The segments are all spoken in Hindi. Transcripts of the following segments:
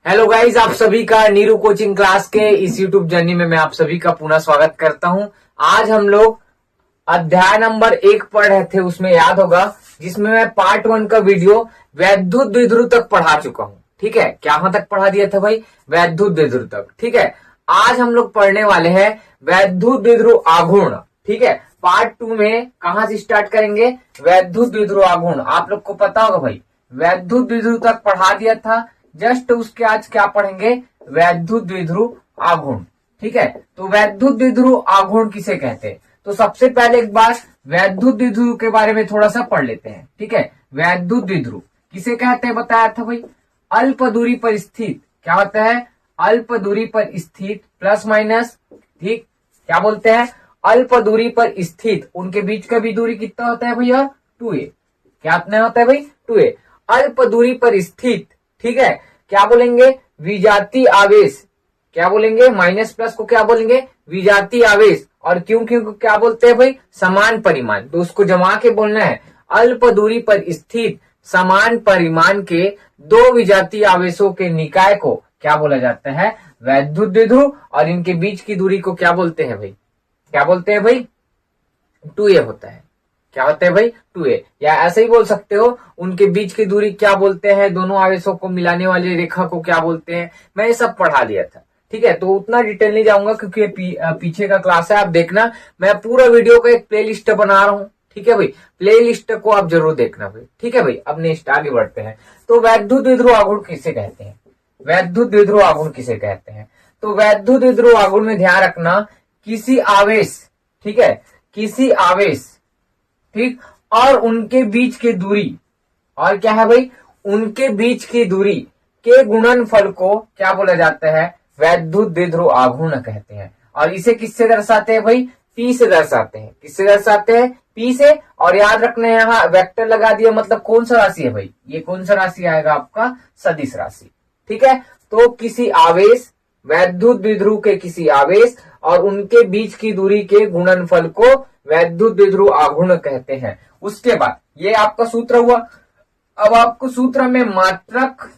हेलो गाइज, आप सभी का नीरू कोचिंग क्लास के इस यूट्यूब जर्नी में मैं आप सभी का पुनः स्वागत करता हूं। आज हम लोग अध्याय नंबर 1 पढ़ रहे थे, उसमें याद होगा, जिसमें मैं पार्ट 1 का वीडियो वैद्युत द्विध्रुव तक पढ़ा चुका हूं। ठीक है, कहां तक पढ़ा दिया था भाई? वैद्युत द्विध्रुव तक। ठीक है, आज हम लोग पढ़ने वाले हैं वैद्युत द्विध्रुव आघूर्ण। ठीक है, पार्ट 2 में कहां से स्टार्ट करेंगे? वैद्युत द्विध्रुव आघूर्ण। आप लोग को पता होगा भाई, वैद्युत द्विध्रुव तक पढ़ा दिया था, जस्ट उसके आज क्या पढ़ेंगे? वैद्युत द्विध्रुव आघूर्ण। ठीक है, तो वैद्युत द्विध्रुव आघूर्ण किसे कहते हैं? तो सबसे पहले एक बार वैद्युत द्विध्रुव के बारे में थोड़ा सा पढ़ लेते हैं। ठीक है, वैद्युत द्विध्रुव किसे कहते हैं बताया था भाई? अल्प दूरी पर स्थित, क्या होता है? अल्प दूरी पर स्थित प्लस माइनस। ठीक, क्या बोलते हैं? अल्प दूरी पर स्थित, उनके बीच का भी दूरी कितना होता है भैया? 2a। क्या होता है भाई? 2a। अल्प दूरी पर स्थित, ठीक है, क्या बोलेंगे? विजातीय आवेश। क्या बोलेंगे? माइनस प्लस को क्या बोलेंगे? विजातीय आवेश। और क्यों क्यों क्या बोलते हैं भाई? समान परिमाण। तो उसको जमा के बोलना है, अल्प दूरी पर स्थित समान परिमाण के दो विजातीय आवेशों के निकाय को क्या बोला जाता है? वैद्युत द्विध्रुव। और इनके बीच की दूरी को क्या बोलते हैं भाई? क्या बोलते हैं भाई? 2a होता है। क्या होता है भाई? 2a। या ऐसे ही बोल सकते हो, उनके बीच की दूरी क्या बोलते हैं? दोनों आवेशों को मिलाने वाली रेखा को क्या बोलते हैं? मैं ये सब पढ़ा लिया था। ठीक है, तो उतना डिटेल नहीं जाऊंगा क्योंकि पीछे का क्लास है, आप देखना। मैं पूरा वीडियो का एक प्ले लिस्ट बना रहा हूँ। ठीक है भाई, प्ले लिस्ट को आप जरूर देखना भाई। ठीक है भाई, अब नेक्स्ट आगे बढ़ते हैं। तो वैद्युत द्विध्रुव आघूर्ण किसे कहते हैं? वैद्युत द्विध्रुव आघूर्ण किसे कहते हैं? तो वैद्युत द्विध्रुव आघूर्ण में ध्यान रखना, किसी आवेश, ठीक है, किसी आवेश, ठीक, और उनके बीच की दूरी, और क्या है भाई? उनके बीच की दूरी के गुणनफल को क्या बोला जाता है? वैद्युत द्विध्रुव आघूर्ण कहते हैं। और इसे किससे दर्शाते हैं भाई? पी से दर्शाते हैं। किससे दर्शाते हैं? पी से। और याद रखना, यहाँ वेक्टर लगा दिया, मतलब कौन सा राशि है भाई? ये कौन सा राशि आएगा आपका? सदिश राशि। ठीक है, तो किसी आवेश, वैद्युत द्विध्रुव के किसी आवेश और उनके बीच की दूरी के गुणनफल को वैद्युत द्विध्रुव आघूर्ण कहते हैं। उसके बाद ये आपका सूत्र हुआ। अब आपको सूत्र में मात्रक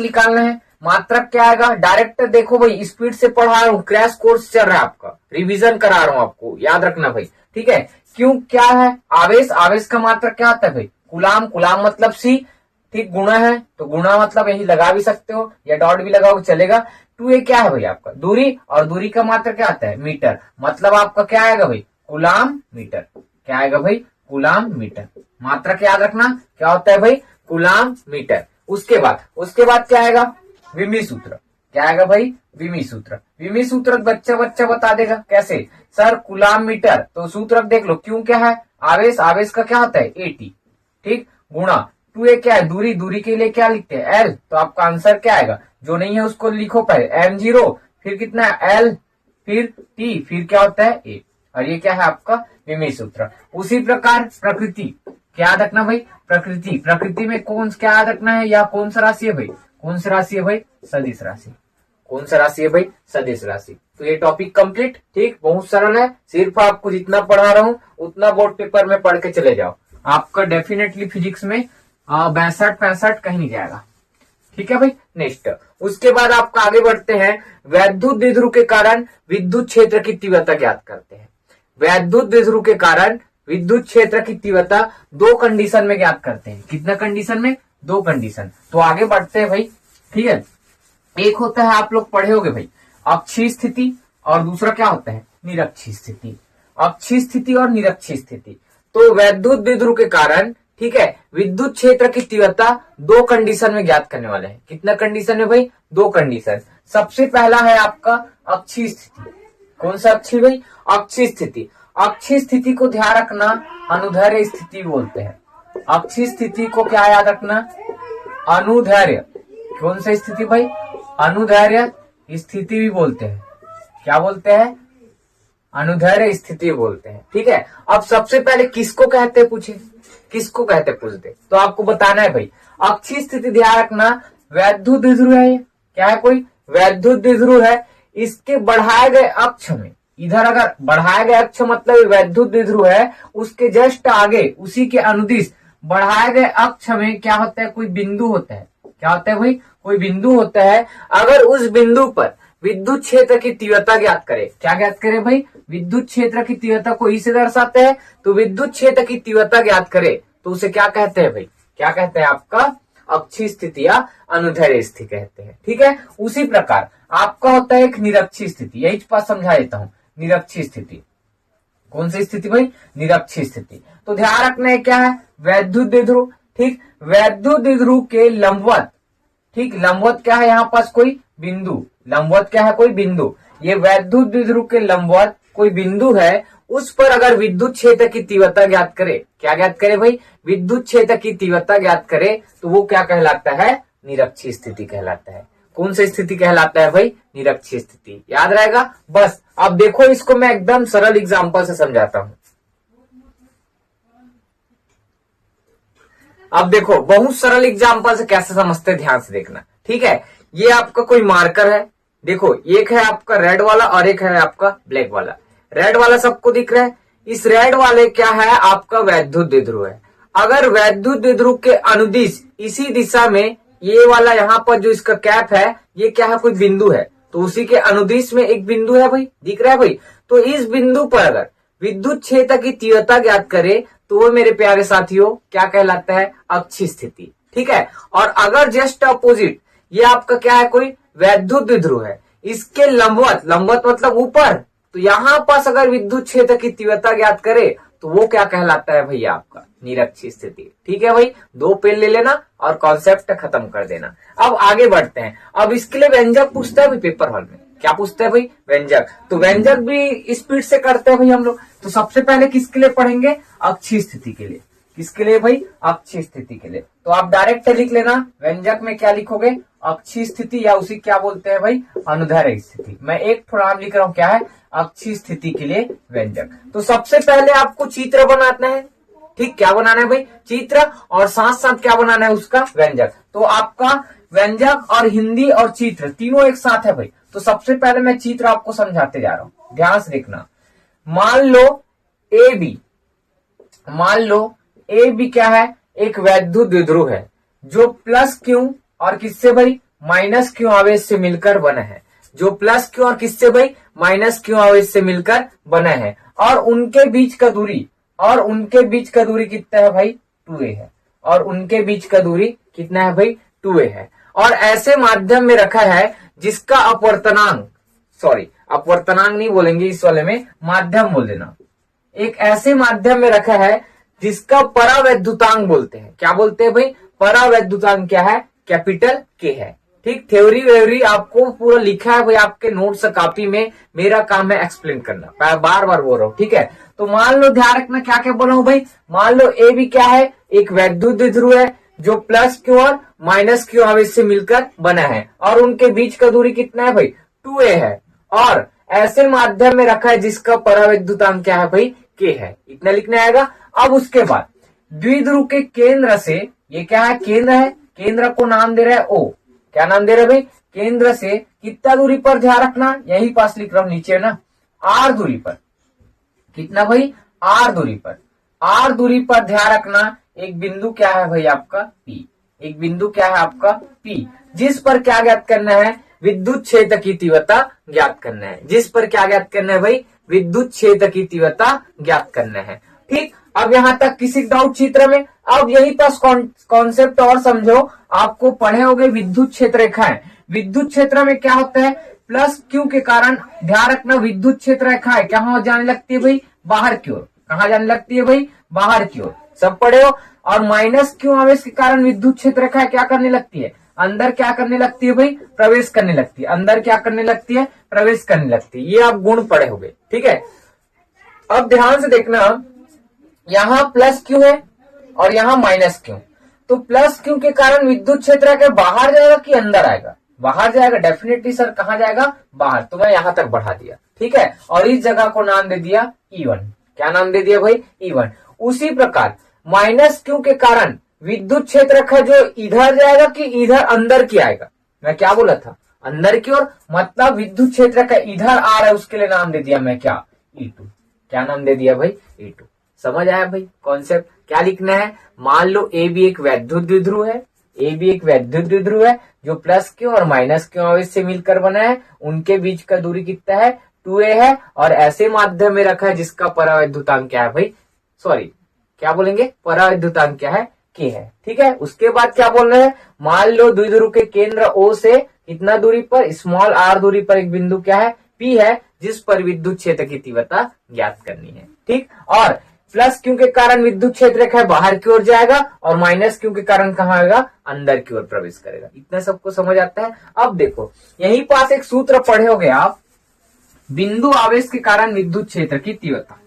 निकालना है। मात्रक क्या आएगा? डायरेक्ट देखो भाई, स्पीड से पढ़ा रहा हूं, क्रैश कोर्स चल रहा है आपका, रिवीजन करा रहा हूं आपको, याद रखना भाई। ठीक है, क्यों क्या है? आवेश, आवेश का मात्रक क्या आता है भाई? गुलाम, गुलाम मतलब सी। ठीक, गुणा है तो गुणा मतलब यही लगा भी सकते हो या डॉट भी लगाओ चलेगा। 2a क्या है भाई? आपका दूरी, और दूरी का मात्रा क्या आता है? मीटर। मतलब आपका क्या आएगा भाई? Coulomb meter. क्या आएगा भाई? Coulomb meter. मात्रक याद रखना क्या होता है भाई? Coulomb meter. उसके बाद क्या आएगा? विमी सूत्र। क्या आएगा भाई? विमी सूत्र। विमी सूत्र बच्चा बता देगा कैसे? सर कुलाम मीटर, तो सूत्र देख लो, क्यों क्या है? आवेश, आवेश का क्या होता है? at। ठीक, गुणा 2a क्या है? दूरी, दूरी के लिए क्या लिखते हैं? l। तो आपका आंसर क्या आएगा? जो नहीं है उसको लिखो पहले, m0, फिर कितना है? l, फिर t, फिर क्या होता है? a। और ये क्या है आपका? विमी सूत्र। उसी प्रकार प्रकृति, क्या याद रखना भाई? प्रकृति, प्रकृति में कौन क्या याद रखना है? या कौन सा राशि है भाई? कौन सी राशि है भाई? सदिश राशि। कौन सा राशि है भाई? सदिश राशि। तो ये टॉपिक कंप्लीट। ठीक, बहुत सरल है, सिर्फ आपको जितना पढ़ा रहा हूं उतना बोर्ड पेपर में पढ़ के चले जाओ, आपका डेफिनेटली फिजिक्स में 62-65 कहीं नहीं जाएगा। ठीक है भाई, नेक्स्ट। उसके बाद आपका आगे बढ़ते हैं, वैद्युत द्विध्रुव के कारण विद्युत क्षेत्र की तीव्रता ज्ञात करते हैं। वैद्युत द्विध्रुव के कारण विद्युत क्षेत्र की तीव्रता दो कंडीशन में ज्ञात करते हैं। कितना कंडीशन में? दो कंडीशन। तो आगे बढ़ते हैं भाई। ठीक है, एक होता है, आप लोग पढ़े होगे भाई, अक्षीय स्थिति, और दूसरा क्या होता है? निरक्षीय स्थिति। अक्षीय स्थिति और निरक्षीय स्थिति। तो वैद्युत द्विध्रुव के कारण, ठीक है, विद्युत क्षेत्र की तीव्रता दो कंडीशन में ज्ञात करने वाले हैं। कितना कंडीशन है भाई? दो कंडीशन। सबसे पहला है आपका अक्षीय स्थिति। कौन सा अक्षीय भाई? अक्षीय स्थिति। अक्षीय स्थिति को ध्यान रखना, अनुदैर्घ्य स्थिति बोलते हैं। अक्षीय स्थिति को क्या याद रखना? अनुदैर्घ्य। कौन सा स्थिति भाई? अनुदैर्घ्य स्थिति भी बोलते हैं। क्या बोलते हैं? अनुदैर्घ्य स्थिति बोलते हैं। ठीक है, अब सबसे पहले किसको कहते हैं पूछे? किसको कहते पूछ दे तो आपको बताना है भाई। अक्षीय स्थिति ध्यान रखना, वैद्युत द्विध्रुव है ये। क्या है? कोई वैद्युत द्विध्रुव है। इसके बढ़ाए गए अक्ष में, इधर अगर बढ़ाए गए अक्ष मतलब वैद्युत द्विध्रुव है, उसके जस्ट आगे, उसी के अनुदिश बढ़ाए गए अक्ष में क्या होता है? कोई बिंदु होता है। क्या होता है भाई, कोई बिंदु होता है, अगर उस बिंदु पर विद्युत क्षेत्र की तीव्रता ज्ञात करे, क्या ज्ञात करे भाई, विद्युत क्षेत्र की तीव्रता को ई से दर्शाते हैं, तो विद्युत क्षेत्र की तीव्रता ज्ञात करे तो उसे क्या कहते हैं भाई, क्या कहते हैं, आपका अक्षीय स्थिति या अनुदैर्ध्य स्थिति कहते हैं। ठीक है, उसी प्रकार आपका होता है एक निरक्षीय स्थिति, यही पास समझा देता हूं। निरक्षीय स्थिति कौन सी स्थिति भाई, निरक्षीय स्थिति। तो ध्यान रखना है क्या है, वैद्युत द्विध्रुव। ठीक, वैद्युत द्विध्रुव के लंबवत, ठीक, लंबवत क्या है, यहाँ पास कोई बिंदु, लंबवत क्या है, कोई बिंदु, ये वैद्युत द्विध्रुव के लंबवत कोई बिंदु है, उस पर अगर विद्युत क्षेत्र की तीव्रता ज्ञात करे, क्या ज्ञात करे भाई, विद्युत क्षेत्र की तीव्रता ज्ञात करे तो वो क्या कहलाता है, निरक्षीय स्थिति कहलाता है। कौन सी स्थिति कहलाता है भाई, निरक्षीय स्थिति। याद रहेगा बस। अब देखो इसको मैं एकदम सरल एग्जांपल से समझाता हूं। अब देखो बहुत सरल एग्जांपल से कैसे समझते, ध्यान से देखना। ठीक है, ये आपका कोई मार्कर है, देखो एक है आपका रेड वाला और एक है आपका ब्लैक वाला। रेड वाला सबको दिख रहा है, इस रेड वाले क्या है, आपका वैद्युत द्विध्रुव है। अगर वैद्युत द्विध्रुव के अनुदिश इसी दिशा में ये वाला यहाँ पर जो इसका कैप है, ये क्या है, कोई बिंदु है, तो उसी के अनुदिश में एक बिंदु है भाई, दिख रहा है भाई। तो इस बिंदु पर अगर विद्युत क्षेत्र की तीव्रता ज्ञात करे तो वो मेरे प्यारे साथियों क्या कहलाता है, अक्षीय स्थिति। ठीक है, और अगर जस्ट अपोजिट ये आपका क्या है, कोई वैद्युत द्विध्रुव है, इसके लंबवत, लंबवत मतलब ऊपर, तो यहां पास अगर विद्युत क्षेत्र की तीव्रता ज्ञात करे तो वो क्या कहलाता है भैया, आपका निरक्षीय स्थिति। ठीक है भाई, 2 पेन ले लेना और कॉन्सेप्ट खत्म कर देना। अब आगे बढ़ते हैं। अब इसके लिए व्यंजक पूछता है भाई पेपर हॉल में, क्या पूछता है भाई, व्यंजक। तो व्यंजक भी स्पीड से करते हैं भाई हम लोग। तो सबसे पहले किसके लिए पढ़ेंगे, अक्षीय स्थिति के लिए। किसके लिए भाई, अक्षीय स्थिति के लिए। तो आप डायरेक्ट लिख लेना, व्यंजक में क्या लिखोगे, अक्षीय स्थिति, या उसी क्या बोलते हैं भाई, अनुदैर्ध्य स्थिति। मैं एक थोड़ा नाम लिख रहा हूं, क्या है, अक्षीय स्थिति के लिए व्यंजक। तो सबसे पहले आपको चित्र बनाना है। ठीक, क्या बनाना है भाई, चित्र, और साथ साथ क्या बनाना है, उसका व्यंजक। तो आपका व्यंजक और हिंदी और चित्र तीनों एक साथ है भाई। तो सबसे पहले मैं चित्र आपको समझाते जा रहा हूं, ध्यान से देखना। मान लो ए बी, मान लो ए बी क्या है, एक वैद्युत द्विध्रुव है जो प्लस क्यू और किससे भाई, माइनस क्यू आवेश से मिलकर बना है, जो प्लस क्यू और किससे भाई, माइनस क्यू आवेश से मिलकर बना है। और उनके बीच का दूरी, और उनके बीच का दूरी कितना है भाई, 2a है। और उनके बीच का दूरी कितना है भाई, 2a है। और ऐसे माध्यम में रखा है जिसका अपवर्तनांक, सॉरी अपवर्तनांक नहीं बोलेंगे इस वाले में, माध्यम बोल देना। एक ऐसे माध्यम में रखा है जिसका परावैद्युतांक बोलते हैं, क्या बोलते हैं भाई, परावैद्युतांक क्या है, कैपिटल के है। ठीक, थ्योरी वेरी आपको पूरा लिखा है भाई आपके नोट्स कॉपी में, मेरा काम है एक्सप्लेन करना, बार बार बोल रहा हूँ। ठीक है, तो मान लो, ध्यान रखना क्या क्या बोला हूं भाई, मान लो ए भी क्या है, एक वैद्युत द्विध्रुव है जो प्लस क्यू और माइनस क्यू आवेश से मिलकर बना है, और उनके बीच का दूरी कितना है भाई, 2a है। और ऐसे माध्यम में रखा है जिसका परावैद्युतांक क्या है भाई, k है। इतना लिखना आएगा। अब उसके बाद द्विध्रुव के केंद्र से, ये क्या है, केंद्र है, केंद्र को नाम दे रहा है O, क्या नाम दे रहे भाई, केंद्र से कितना दूरी पर, ध्यान रखना यही पास लिख रहा हूं नीचे ना, r दूरी पर। कितना भाई, r दूरी पर। r दूरी पर ध्यान रखना एक बिंदु क्या है भाई आपका P, एक बिंदु क्या है आपका P, जिस पर क्या ज्ञात करना है, विद्युत क्षेत्र की तीव्रता ज्ञात करना है। जिस पर क्या ज्ञात करना है भाई, विद्युत क्षेत्र की तीव्रता ज्ञात करना है। ठीक, अब यहां तक किसी डाउट चित्र में। अब यही पास कॉन्सेप्ट और समझो, आपको पढ़े होंगे विद्युत क्षेत्र रेखाएं। विद्युत क्षेत्र में क्या होता है, प्लस क्यू के कारण ध्यान रखना विद्युत क्षेत्र रेखाएं कहाँ जाने लगती है भाई, बाहर की ओर। कहाँ जाने लगती है भाई, बाहर की ओर, सब पढ़े हो। और माइनस क्यू आवेश के कारण विद्युत क्षेत्र रेखाएं क्या करने लगती है, अंदर क्या करने लगती है भाई, प्रवेश करने लगती है। अंदर क्या करने लगती है, प्रवेश करने लगती है। ये आप गुण पढ़े होंगे। ठीक है, अब ध्यान से देखना, यहाँ प्लस क्यू है और यहाँ माइनस क्यू। तो प्लस क्यू के कारण विद्युत क्षेत्र के बाहर जाएगा कि अंदर आएगा, बाहर जाएगा डेफिनेटली सर, कहाँ जाएगा, बाहर। तो मैं यहाँ तक बढ़ा दिया। ठीक है, और इस जगह को नाम दे दिया E1। क्या नाम दे दिया भाई, E1। उसी प्रकार माइनस क्यू के कारण विद्युत क्षेत्र का जो इधर जाएगा कि इधर अंदर की आएगा, मैं क्या बोला था, अंदर की ओर, मतलब विद्युत क्षेत्र का इधर आ रहा है, उसके लिए नाम दे दिया मैं क्या, E2। क्या नाम दे दिया भाई, E2। समझ आया भाई कॉन्सेप्ट। क्या लिखना है, मान लो ए भी एक वैद्युत द्विध्रुव है, ए भी एक वैद्युत द्विध्रुव है जो प्लस क्यू और माइनस क्यू आवेश से मिलकर बना है। उनके बीच का दूरी कितना है, 2a है, और ऐसे माध्यम में रखा है जिसका परावैद्युतांक क्या है भाई, सॉरी क्या बोलेंगे, परावैद्युतांक क्या है, k है। ठीक है, उसके बाद क्या बोल रहे हैं, मान लो द्विध्रुव के केंद्र O से कितना दूरी पर, स्मॉल r दूरी पर एक बिंदु क्या है, P है, जिस पर विद्युत क्षेत्र की तीव्रता ज्ञात करनी है। ठीक, और प्लस क्यू के कारण विद्युत क्षेत्र रेखा बाहर की ओर जाएगा और माइनस क्यू के कारण कहाँ आएगा, अंदर की ओर प्रवेश करेगा। इतना सबको समझ आता है। अब देखो यहीं पास एक सूत्र पढ़े होगे आप, बिंदु आवेश के कारण विद्युत क्षेत्र की तीव्रता।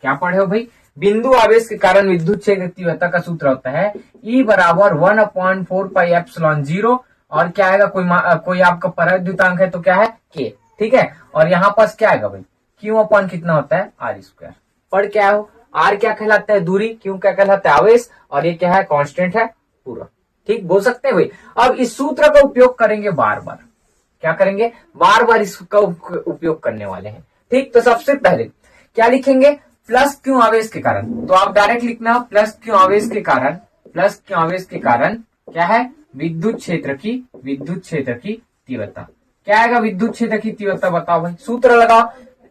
क्या पढ़े हो भाई, बिंदु आवेश के कारण विद्युत क्षेत्र की तीव्रता का सूत्र होता है E बराबर 1/4πε0, और क्या आएगा, कोई आपका परावैद्युतांक है तो क्या है, k। ठीक है, और यहाँ पास क्या आएगा भाई, Q अपॉन कितना होता है, r²। पढ़ क्या हो, r क्या कहलाता है, दूरी, Q क्या कहलाता है, आवेश, और ये क्या है, कांस्टेंट है पूरा। ठीक, बोल सकते हैं भाई। अब इस सूत्र का उपयोग करेंगे बार बार, क्या करेंगे, बार बार इसका उपयोग करने वाले हैं। ठीक, तो सबसे पहले क्या लिखेंगे, प्लस क्यू आवेश के कारण, तो आप डायरेक्ट लिखना प्लस क्यू आवेश के कारण, प्लस क्यू आवेश के कारण क्या है, विद्युत क्षेत्र की तीव्रता। क्या आएगा, विद्युत क्षेत्र की तीव्रता बताओ भाई, सूत्र लगाओ।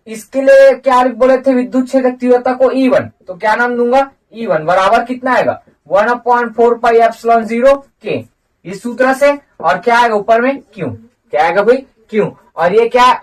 इसके लिए क्या बोले थे, विद्युत क्षेत्र तीव्रता को E1, तो क्या नाम दूंगा, E1 बराबर कितना आएगा, 1/4πε0 k, इस सूत्र से, और क्या आएगा ऊपर में Q, क्या आएगा भाई, Q, और ये क्या है,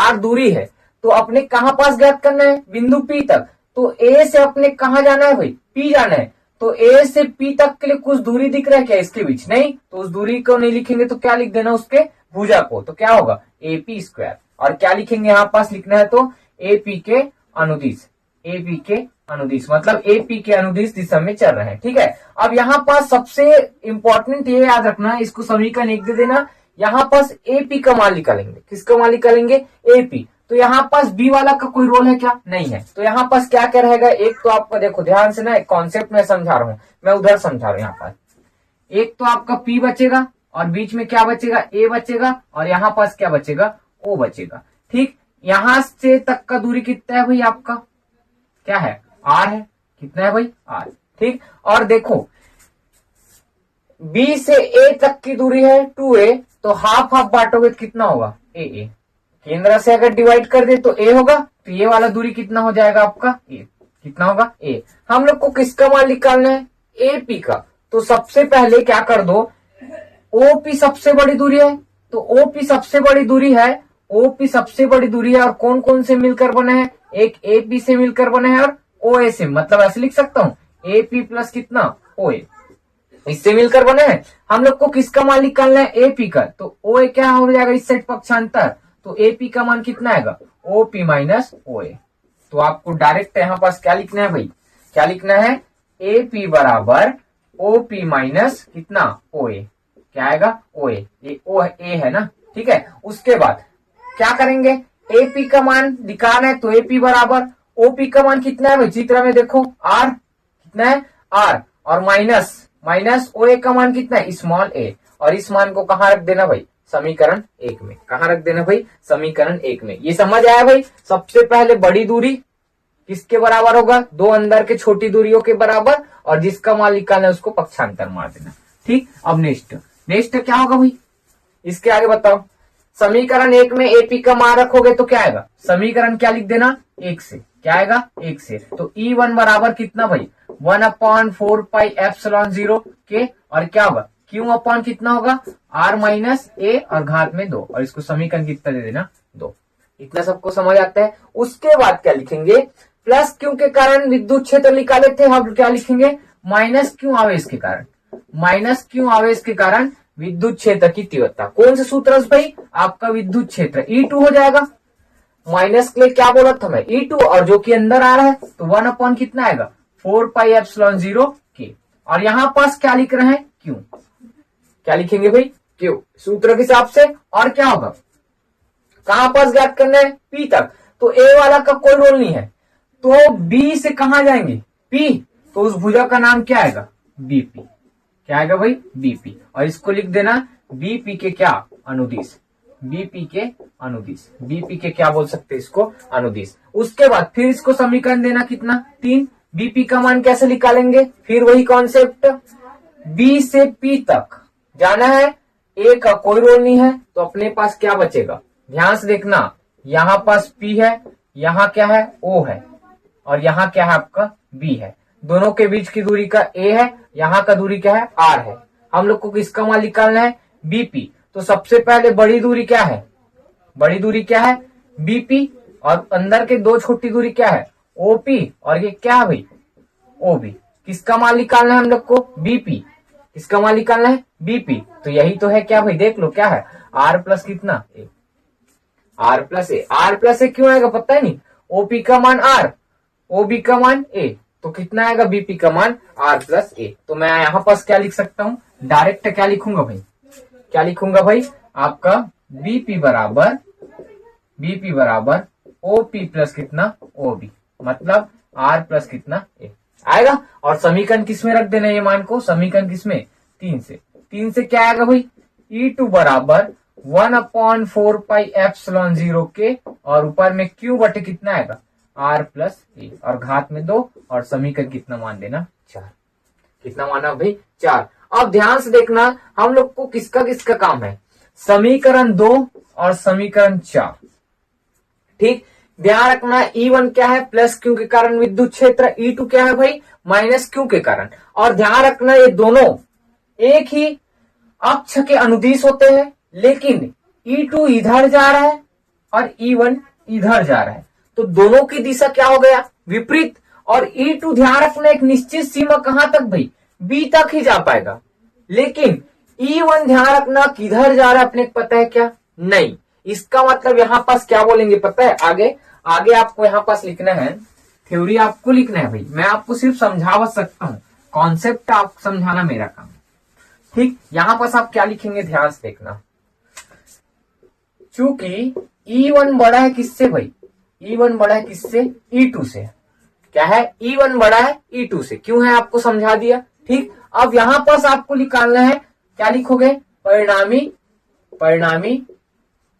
R दूरी है, तो अपने कहां पास ज्ञात करना है, बिंदु P तक, तो A से अपने कहां जाना है भाई, P जाना है, तो A से P तक के लिए कुछ दूरी दिख रहा है क्या इसके बीच, नहीं, तो उस दूरी को नहीं लिखेंगे तो क्या लिख देना, उसके भुजा को, तो क्या होगा AP², और क्या लिखेंगे यहाँ पास लिखना है तो AP के अनुदिश, AP के अनुदिश, मतलब AP के अनुदिश दिशा में चल रहे हैं। ठीक है, अब यहाँ पास सबसे इंपॉर्टेंट ये याद रखना, इसको समीकरण 1 दे देना, यहाँ पास AP का मान निकालेंगे, किसका मान निकालेंगे, AP, तो यहाँ पास B वाला का कोई रोल है क्या, नहीं है, तो यहाँ पास क्या क्या रहेगा, एक तो आपका देखो ध्यान से ना, एक कॉन्सेप्ट में समझा रहा हूँ मैं, उधर समझा रहा हूँ। यहाँ पास एक तो आपका P बचेगा, और बीच में क्या बचेगा, A बचेगा, और यहाँ पास क्या बचेगा, O बचेगा। ठीक, यहां से तक का दूरी कितना है भाई, आपका क्या है, R है, कितना है भाई, R। ठीक, और देखो B से A तक की दूरी है 2a, तो हाफ हाफ बांटोगे तो कितना होगा, a। केंद्र से अगर डिवाइड कर दे तो a होगा, तो ये वाला दूरी कितना हो जाएगा आपका, a, कितना होगा, a। हम लोग को किसका मान निकालना है, AP का, तो सबसे पहले क्या कर दो, OP सबसे बड़ी दूरी है, तो OP सबसे बड़ी दूरी है, OP सबसे बड़ी दूरी है, और कौन कौन से मिलकर बने हैं, एक AP से मिलकर बने हैं और OA से, मतलब ऐसे लिख सकता हूं AP प्लस कितना, OA, इससे मिलकर बने हैं। हम लोग को किसका मान निकालना है, AP का, तो OA क्या हो जाएगा इस साइड पक्षांतर, तो AP का मान कितना आएगा, OP माइनस OA। तो आपको डायरेक्ट यहाँ पास क्या लिखना है भाई, क्या लिखना है, AP बराबर OP माइनस कितना, OA, क्या आएगा, OA, ये A है ना। ठीक है, उसके बाद क्या करेंगे, AP का मान निकालना है, तो AP बराबर OP का मान कितना है भाई, चित्र में देखो R कितना है, R, और माइनस OA का मान कितना है, स्मॉल a, और इस मान को कहाँ रख देना भाई, समीकरण 1 में, कहाँ रख देना भाई, समीकरण 1 में। ये समझ आया भाई। सबसे पहले बड़ी दूरी किसके बराबर होगा, दो अंदर के छोटी दूरियों के बराबर, और जिसका मान निकालना है उसको पक्षांतर मार देना। ठीक, अब नेक्स्ट क्या होगा भाई, इसके आगे बताओ। समीकरण 1 में AP का मान रखोगे तो क्या आएगा, समीकरण क्या लिख देना, 1 से, क्या आएगा, 1 से, तो E1 बराबर कितना भाई, 1/4πε0 के, और क्या होगा, Q अपॉन कितना होगा, R माइनस A और घात में 2, और इसको समीकरण कितना दे देना, 2। इतना सबको समझ आता है। उसके बाद क्या लिखेंगे, प्लस Q के कारण विद्युत क्षेत्र निकाले थे, हम क्या लिखेंगे, माइनस Q आवेश के कारण, माइनस Q आवेश के कारण विद्युत क्षेत्र की तीव्रता। कौन से सूत्र भाई, आपका विद्युत क्षेत्र E2 हो जाएगा, माइनस के लिए क्या बोला था मैं, E2, और जो कि अंदर आ रहा है तो 1 अपॉन कितना आएगा, 4πε0 के, और यहां पास क्या लिख रहे हैं, Q, क्या लिखेंगे भाई, Q सूत्र के हिसाब से, और क्या होगा, कहां पास ज्ञात करना है, P तक, तो A वाला का कोई रोल नहीं है, तो B से कहां जाएंगे, P, तो उस भुजा का नाम क्या आएगा, BP, क्या आएगा भाई, BP, और इसको लिख देना BP के क्या, अनुदिश, BP के अनुदिश, BP के क्या बोल सकते हैं इसको, अनुदिश। उसके बाद फिर इसको समीकरण देना कितना, 3, BP का मान कैसे निकालेंगे, फिर वही कॉन्सेप्ट, बी से पी तक जाना है, ए का कोई रोल नहीं है, तो अपने पास क्या बचेगा, ध्यान से देखना, यहां पास पी है, यहां क्या है ओ है, और यहां क्या है आपका बी है। दोनों के बीच की दूरी का ए है, यहां का दूरी क्या है आर है। हम लोग को किसका मान निकालना है, बीपी। तो सबसे पहले बड़ी दूरी क्या है, बड़ी दूरी क्या है बीपी, और अंदर के दो छोटी दूरी क्या है ओपी, और ये क्या है भाई ओबी। किसका मान निकालना है हम लोग को, बीपी। किसका मान निकालना है बीपी। तो यही तो है क्या भाई, देख लो क्या है आर प्लस कितना A, R plus A. R plus A क्यों आएगा पता है नहीं, ओपी का मान आर, ओबी का मान ए, तो कितना आएगा बीपी का मान आर प्लस ए। तो मैं यहां पास क्या लिख सकता हूं, डायरेक्ट क्या लिखूंगा भाई, क्या लिखूंगा भाई आपका बीपी बराबर ओपी प्लस कितना ओबी, मतलब आर प्लस कितना ए आएगा। और समीकरण किसमें रख देना ये मान को, समीकरण किसमें 3 से। 3 से क्या आएगा भाई E2 बराबर 1/4πε0 के, और ऊपर में Q बटे कितना आएगा R प्लस ए, और घात में 2, और समीकरण कितना मान देना 4। कितना माना भाई 4। अब ध्यान से देखना, हम लोग को किसका किसका काम है, समीकरण 2 और समीकरण 4। ठीक, ध्यान रखना E1 क्या है प्लस क्यू के कारण विद्युत क्षेत्र, E2 क्या है भाई माइनस क्यू के कारण। और ध्यान रखना ये दोनों एक ही अक्ष के अनुदिश होते हैं, लेकिन E2 इधर जा रहा है और E1 इधर जा रहा है, तो दोनों की दिशा क्या हो गया विपरीत। और E2 ध्यान रखना एक निश्चित सीमा कहां तक भाई B तक ही जा पाएगा, लेकिन E1 ध्यान रखना किधर जा रहा है अपने को पता है क्या, नहीं। इसका मतलब यहां पास क्या बोलेंगे पता है, आगे आगे आपको यहां पास लिखना है, थ्योरी आपको लिखना है भाई, मैं आपको सिर्फ समझा सकता हूं, कॉन्सेप्ट आप समझाना मेरा काम। ठीक, यहां पास आप क्या लिखेंगे ध्यान से देखना, चूंकि E1 बड़ा है किससे भाई, E1 बड़ा है किससे E2 से, क्या है E1 बड़ा है E2 से, क्यों है आपको समझा दिया। ठीक, अब यहां पास आपको निकालना है, क्या लिखोगे परिणामी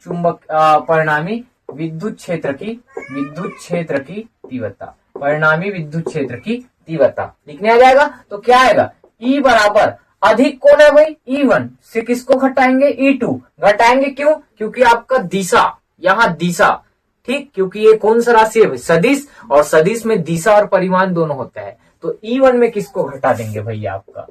चुंबक परिणामी विद्युत क्षेत्र की तीव्रता, परिणामी विद्युत क्षेत्र की तीव्रता लिखने आ जाएगा। तो क्या आएगा E बराबर अधिक कौन है भाई E1 से किसको घटाएंगे E2, घटाएंगे क्यों, क्योंकि आपका दिशा यहाँ दिशा, ठीक, क्योंकि ये कौन सा राशि है सदिश, और सदिश में दिशा और परिमाण दोनों होता है। तो E1 में किसको घटा देंगे भैया आपका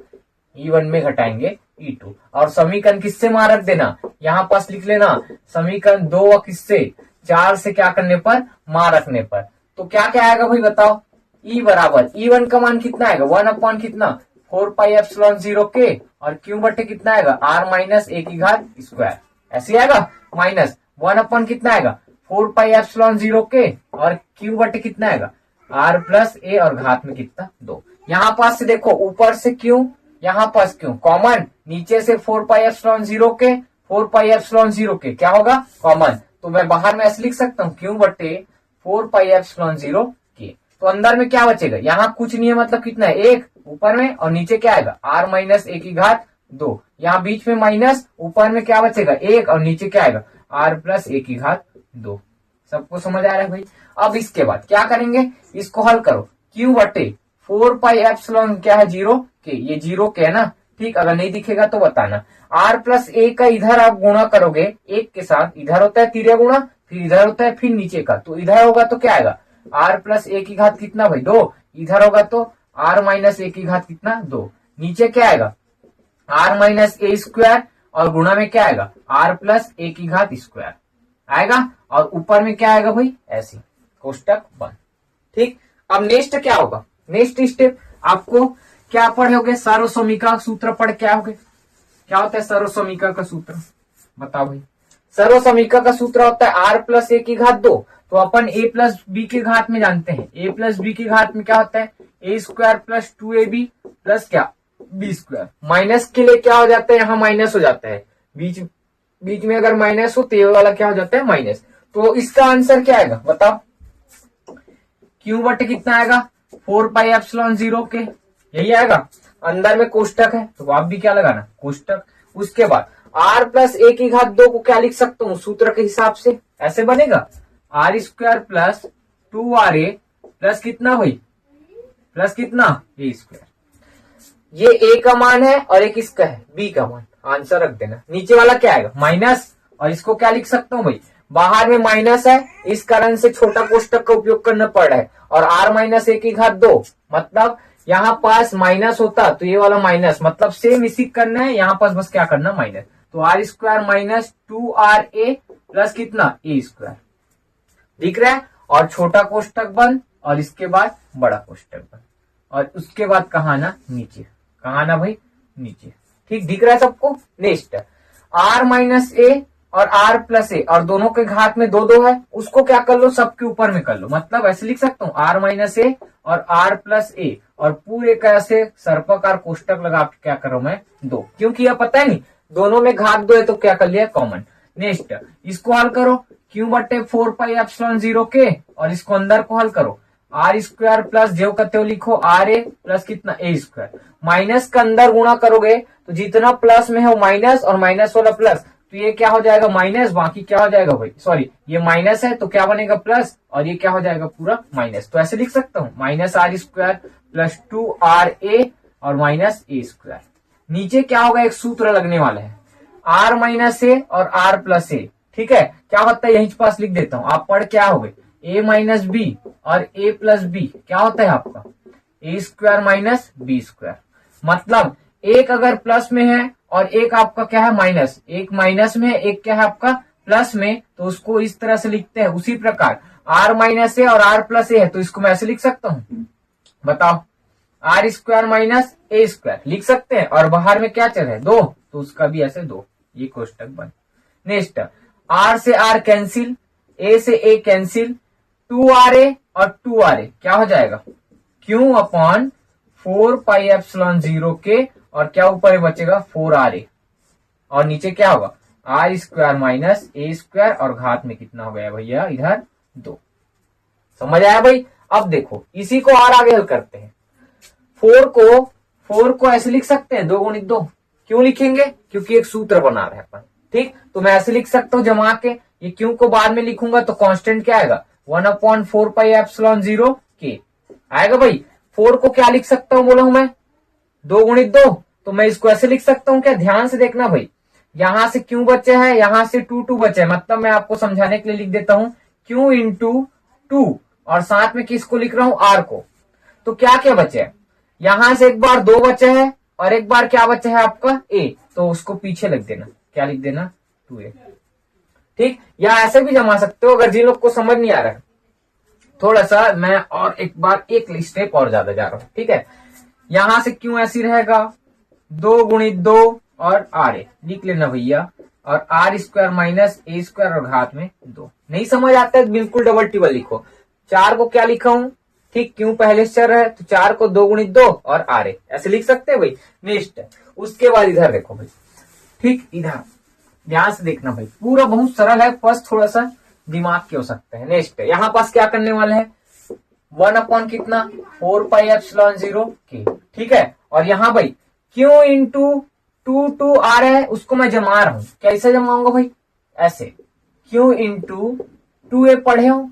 E1 में घटाएंगे E2, और समीकरण किससे मार रख देना, यहाँ पास लिख लेना समीकरण 2 और किससे 4 से क्या करने पर मार रखने पर। तो क्या क्या आएगा भाई बताओ, E बराबर E1 का मान कितना आएगा 1 कितना 4πε0 के, और Q बटे कितना आएगा R माइनस ए की घात स्क्वायर, ऐसे आएगा, माइनस 1 कितना आएगा 4πε0 के, और Q बटे कितना आएगा R प्लस ए, और घात में कितना 2। यहाँ पास से देखो ऊपर से Q, यहाँ पास क्यों कॉमन, नीचे से 4πε0 के क्या होगा कॉमन, तो मैं बाहर में ऐसे लिख सकता हूँ Q बटे 4πε0 के। तो अंदर में क्या बचेगा, यहाँ कुछ नहीं है, मतलब कितना है 1 ऊपर में, और नीचे क्या आएगा R माइनस ए की घात 2, यहाँ बीच में माइनस, ऊपर में क्या बचेगा 1, और नीचे क्या आएगा R प्लस ए की घात 2। सबको समझ आ रहा है भाई। अब इसके बाद क्या करेंगे, इसको हल करो, Q बटे 4πε क्या है 0 के, ये 0 के है ना, ठीक, अगर नहीं दिखेगा तो बताना। R प्लस ए का इधर आप गुणा करोगे 1 के साथ, इधर होता है तिर्य गुणा, फिर इधर होता है फिर नीचे का, तो इधर होगा तो क्या आएगा R प्लस ए की घात कितना भाई 2, इधर होगा तो R माइनस ए की घात कितना 2, नीचे क्या आएगा R माइनस ए स्क्वायर, और गुणा में क्या आएगा R प्लस ए की घात स्क्वायर आएगा, और ऊपर में क्या आएगा भाई ऐसे कोष्टक बंद। ठीक, अब नेक्स्ट क्या होगा, नेक्स्ट स्टेप आपको क्या पढ़ोगे, सर्वसमीका का सूत्र पढ़ क्या होगे, क्या होता है सर्वसमीका का सूत्र बताओ भाई। सर्वसमीका का सूत्र होता है R प्लस ए की घात 2, तो अपन a प्लस बी की घात में जानते हैं, a प्लस बी की घात में क्या होता है a square plus 2ab plus क्या b स्क्वायर, माइनस के लिए क्या हो जाता है यहाँ माइनस हो जाता है, बीच में अगर माइनस हो तो ये वाला क्या हो जाता है माइनस। तो इसका आंसर क्या आएगा बताओ, Q बटे कितना आएगा 4πε0 के, यही आएगा। अंदर में कोष्टक है तो आप भी क्या लगाना कोष्टक। उसके बाद R प्लस ए की घात 2 को क्या लिख सकता हूँ सूत्र के हिसाब से, ऐसे बनेगा R square plus 2RA plus कितना भाई प्लस कितना ए स्क्वायर। ये ए का मान है और एक इसका है बी का मान, आंसर रख देना। नीचे वाला क्या आएगा माइनस, और इसको क्या लिख सकता हूँ भाई, बाहर में माइनस है इस कारण से छोटा कोष्टक का उपयोग करना पड़ रहा है, और आर माइनस ए की घात 2, मतलब यहाँ पास माइनस होता तो ये वाला माइनस, मतलब सेम इसी करना है, यहाँ पास बस क्या करना माइनस, तो are square minus 2RA plus कितना ए स्क्वायर, दिख रहा है। और छोटा कोष्टक बंद और इसके बाद बड़ा कोष्टक बंद, और उसके बाद कहा ना नीचे, कहा ना भाई नीचे, ठीक दिख रहा है सबको। नेक्स्ट आर माइनस ए और आर प्लस ए, और दोनों के घात में 2 2 है, उसको क्या कर लो सबके ऊपर में कर लो, मतलब ऐसे लिख सकता हूँ आर माइनस ए और आर प्लस ए, और पूरे का ऐसे सर्पाकार कोष्टक लगा के क्या करो मैं 2, क्योंकि यह पता है नहीं दोनों में घात 2 है तो क्या कर लिया कॉमन। नेक्स्ट इसको हल करो क्यू बटे 4 पाई एप्सिलॉन 0 के, और इसको अंदर को हल करो आर स्क्वायर प्लस जो कहते हो लिखो आर ए प्लस कितना ए स्क्वायर, माइनस का अंदर गुणा करोगे तो जितना प्लस में है वो माइनस, और माइनस वाला प्लस, तो ये क्या हो जाएगा माइनस, बाकी क्या हो जाएगा भाई, सॉरी ये माइनस है तो क्या बनेगा प्लस, और ये क्या हो जाएगा पूरा माइनस, तो ऐसे लिख सकता हूँ minus are square plus 2RA और माइनस ए स्क्वायर। नीचे क्या होगा एक सूत्र लगने वाला है आर माइनस ए और आर प्लस ए, ठीक है क्या होता है यहीं पास लिख देता हूँ, आप पढ़ क्या हो गए ए माइनस बी और ए प्लस बी क्या होता है आपका ए स्क्वायर माइनस बी स्क्वायर, मतलब एक अगर प्लस में है और एक आपका क्या है माइनस, एक माइनस में है एक क्या है आपका प्लस में, तो उसको इस तरह से लिखते हैं। उसी प्रकार आर माइनस ए और आर प्लस ए है तो इसको मैं ऐसे लिख सकता हूँ, बताओ R square minus A square लिख सकते हैं, और बाहर में क्या चल है 2, तो उसका भी ऐसे 2, ये कोष्टक बन। नेक्स्ट आर से आर कैंसिल, ए से ए कैंसिल, 2RA और 2RA क्या हो जाएगा क्यू अपॉन 4 पाई एप्सिलॉन 0 के, और क्या ऊपर बचेगा 4RA, और नीचे क्या होगा R square minus A square, और घात में कितना हो गया भैया इधर 2। समझ आया भाई। अब देखो इसी को और आगे हल करते हैं, 4 को ऐसे लिख सकते हैं 2 गुणित 2, क्यों लिखेंगे क्योंकि एक सूत्र बना रहे अपन, ठीक तो मैं ऐसे लिख सकता हूँ जमा के, ये क्यू को बाद में लिखूंगा तो कांस्टेंट क्या आएगा 1/4 पाई एप्सिलॉन 0 के आएगा भाई। 4 को क्या लिख सकता हूँ बोला हूं मैं 2 गुणित 2, तो मैं इसको ऐसे लिख सकता हूँ क्या, ध्यान से देखना भाई, यहां से क्यू बचे है यहां से 2 बचे है, मतलब मैं आपको समझाने के लिए लिख देता हूँ क्यू इंटू 2, और साथ में किसको लिख रहा हूं आर को, तो क्या क्या बचे है यहां से एक बार 2 बचे है और एक बार क्या बचे है आपका ए, तो उसको पीछे लिख देना, क्या लिख देना 2A, ठीक। या ऐसे भी जमा सकते हो अगर जिन लोग को समझ नहीं आ रहा है, थोड़ा सा मैं और एक बार एक स्टेप और ज्यादा जा रहा हूं, ठीक है। यहां से क्यों ऐसी रहेगा 2 गुणित 2 और RA लिख लेना भैया, और R square minus A square और घात में 2। नहीं समझ आता है बिल्कुल डबल टिबल लिखो। 4 को क्या लिखा हूं, ठीक क्यों पहले से चल रहा है तो 4 को 2 गुणित 2 और RA ऐसे लिख सकते हैं भाई। नेक्स्ट उसके बाद इधर देखो भाई, ठीक इधर ध्यान से देखना भाई, पूरा बहुत सरल है, बस थोड़ा सा दिमाग के हो सकता है। नेक्स्ट यहाँ पास क्या करने वाले हैं 1 कितना 4 पाई एप्सिलॉन 0 के, ठीक है। और यहाँ भाई क्यू इंटू 2 आ रहा है उसको मैं जमा रहा हूं, कैसे जमाऊंगा भाई ऐसे, क्यू इंटू 2A पढ़े हो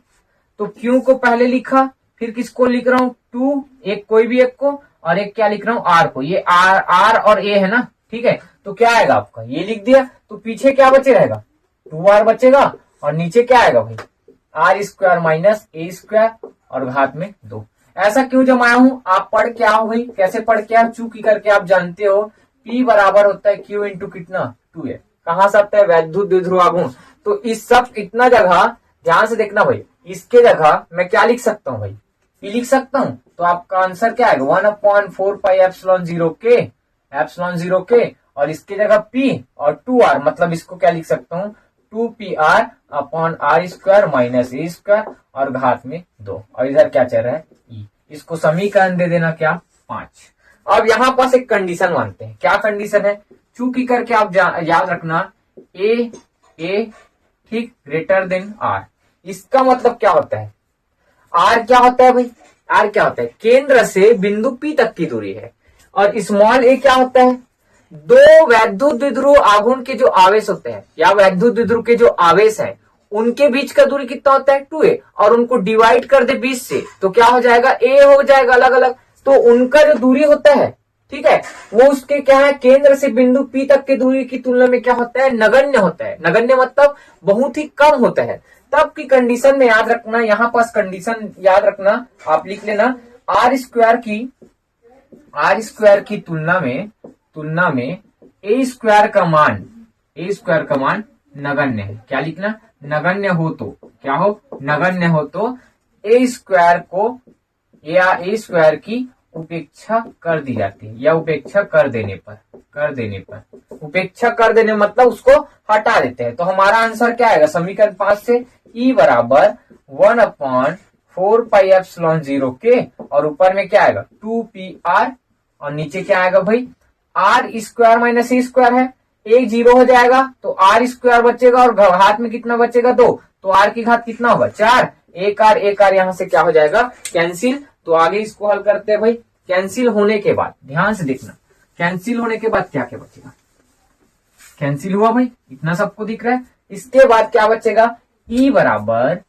तो क्यू को पहले लिखा, फिर किसको लिख रहा हूं 2, एक कोई भी एक को, और एक क्या लिख रहा हूं आर को, ये आर और ए है ना, ठीक है। तो क्या आएगा आपका ये लिख दिया, तो पीछे क्या बचे रहेगा 2R बचेगा, और नीचे क्या आएगा भाई R square minus A square और घात में 2। ऐसा क्यों जमाया हूं, आप पढ़ के आओ भाई, कैसे पढ़ के आओ, चूकी करके आप जानते हो P बराबर होता है Q इंटू कितना 2A, कहां से आता है वैद्युत द्विध्रुव आघूर्ण। तो इस सब इतना जगह ध्यान से देखना भाई, इसके जगह मैं क्या लिख सकता हूँ भाई P लिख सकता हूँ, तो आपका आंसर क्या आएगा 1/4 पाई एप्सिलॉन 0 के, और इसकी जगह P और 2R, मतलब इसको क्या लिख सकता हूँ 2PR upon R square minus A square और घात में 2, और इधर क्या चल रहा है E, इसको समीकरण दे देना क्या 5। अब यहाँ पास एक कंडीशन मानते हैं, क्या कंडीशन है, चूंकि करके आप याद रखना ए ठीक ग्रेटर देन आर, इसका मतलब क्या होता है आर क्या होता है भाई, आर क्या होता है केंद्र से बिंदु P तक की दूरी है, और स्मॉल ए क्या होता है दो वैद्युत द्विध्रुव आघूर्ण के जो आवेश होते हैं या वैद्युत द्विध्रुव के जो आवेश हैं उनके बीच का दूरी कितना होता है 2A, और उनको डिवाइड कर दे 20 से तो क्या हो जाएगा A हो जाएगा अलग अलग, तो उनका जो दूरी होता है ठीक है, वो उसके क्या है, केंद्र से बिंदु P तक की दूरी की तुलना में क्या होता है, नगण्य होता है। नगण्य मतलब बहुत ही कम होता है। तब की कंडीशन में याद रखना, यहाँ पास कंडीशन याद रखना, आप लिख लेना, आर स्क्वायर की तुलना में ए स्क्वायर का मान नगण्य है। क्या लिखना, नगण्य हो तो क्या हो, नगण्य हो तो ए स्क्वायर को या ए स्क्वायर की उपेक्षा कर दी जाती है, या उपेक्षा कर देने मतलब उसको हटा देते हैं। तो हमारा आंसर क्या आएगा, समीकरण 5 से E बराबर 1/4πε0 के, और ऊपर में क्या आएगा 2pr, और नीचे क्या आएगा भाई, R square minus A square है, एक 0 हो जाएगा तो आर स्क्वायर बचेगा, और हाथ में कितना बचेगा 2, तो आर की घात कितना होगा 4, एक आर यहां से क्या हो जाएगा, कैंसिल। तो आगे इसको हल करते हैं भाई। कैंसिल होने के बाद ध्यान से देखना, कैंसिल होने के बाद क्या क्या बचेगा, कैंसिल हुआ भाई, इतना सबको दिख रहा है। इसके बाद क्या बचेगा, E बराबर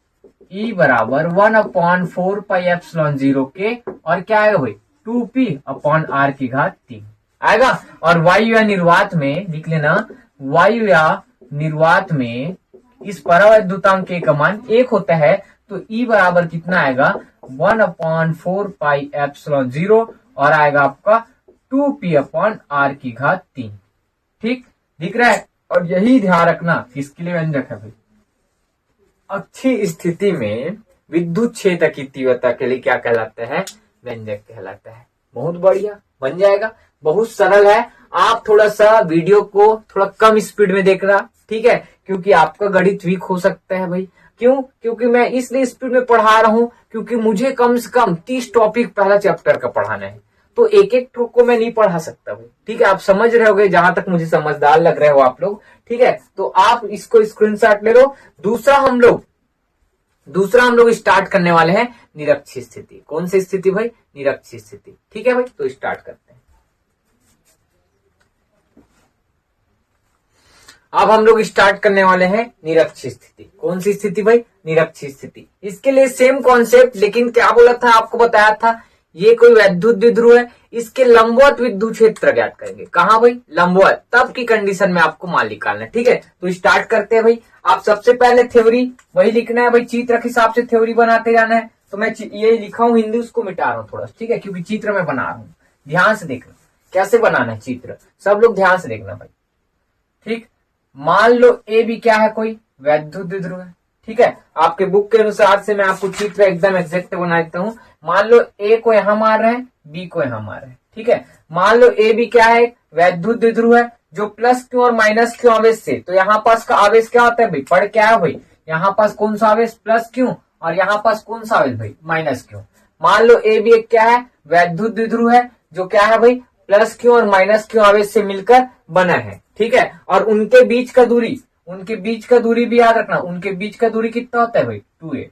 1/4πε0 के, और क्या आएगा भाई 2p/r की घात 3 आएगा। और वायु या निर्वात में लिख लेना, वायु या निर्वात में इस परावैद्युतांक के का मान 1 होता है, तो E बराबर कितना आएगा 1/4πε0, और आएगा आपका 2p/r की घात 3। ठीक दिख रहा है। और यही ध्यान रखना किसके लिए व्यंजक है भाई, अच्छी स्थिति में विद्युत क्षेत्र की तीव्रता के लिए क्या कहलाता है, व्यंजक कहलाता है। बहुत बढ़िया बन जाएगा, बहुत सरल है। आप थोड़ा सा वीडियो को थोड़ा कम स्पीड में देखना, ठीक है, क्योंकि आपका गणित वीक हो सकता है भाई। क्यों, क्योंकि मैं इसलिए स्पीड में पढ़ा रहा हूं क्योंकि मुझे कम से कम 30 टॉपिक पहला चैप्टर का पढ़ाना है, तो एक एक को मैं नहीं पढ़ा सकता भाई। ठीक है, आप समझ रहे होगे, जहां तक मुझे समझदार लग रहे हो आप लोग। ठीक है, तो आप इसको स्क्रीनशॉट ले लो। दूसरा हम लोग स्टार्ट करने वाले हैं निरक्षीय स्थिति। कौन सी स्थिति भाई, निरक्षीय स्थिति। ठीक है भाई, तो स्टार्ट करते हैं। अब हम लोग स्टार्ट करने वाले हैं निरक्षीय स्थिति। कौन सी स्थिति भाई, निरक्षीय स्थिति। इसके लिए सेम कॉन्सेप्ट, लेकिन क्या बोला था, आपको बताया था ये कोई वैद्युत द्विध्रुव है, इसके लंबवत विद्युत क्षेत्र ज्ञात करेंगे। कहां भाई, लंबवत। तब की कंडीशन में आपको मान निकालना है। ठीक है, तो स्टार्ट करते हैं भाई। आप सबसे पहले थ्योरी वही लिखना है भाई, चित्र के हिसाब से थ्योरी बनाते जाना है। तो मैं ये लिखा हूं हिंदी, उसको मिटा रहा हूं थोड़ा, ठीक है, क्योंकि चित्र में बना रहा हूं। ध्यान से देखना कैसे बनाना है चित्र, सब लोग ध्यान से देखना भाई। ठीक, मान लो ए भी क्या है, कोई वैद्युत द्विध्रुव है। ठीक है, आपके बुक के अनुसार से मैं आपको चित्र एकदम एग्जैक्ट बना देता हूं। मान लो ए को यहां मार रहे हैं, बी को यहां मार रहे हैं। ठीक है, मान लो ए भी क्या है, वैद्युत द्विध्रुव है, जो प्लस क्यू और माइनस क्यू आवेश से, तो यहाँ पास का आवेश क्या होता है भाई, पढ़ क्या है भाई, यहाँ पास कौन सा आवेश प्लस क्यू, और यहाँ पास कौन सा आवेश भाई माइनस क्यू। मान लो ए भी एक क्या है, वैद्युत द्विध्रुव है, जो क्या है भाई प्लस क्यू और माइनस क्यू आवेश से मिलकर बना है। ठीक है, और उनके बीच का दूरी भी याद रखना, उनके बीच का दूरी कितना होता है भाई 2a।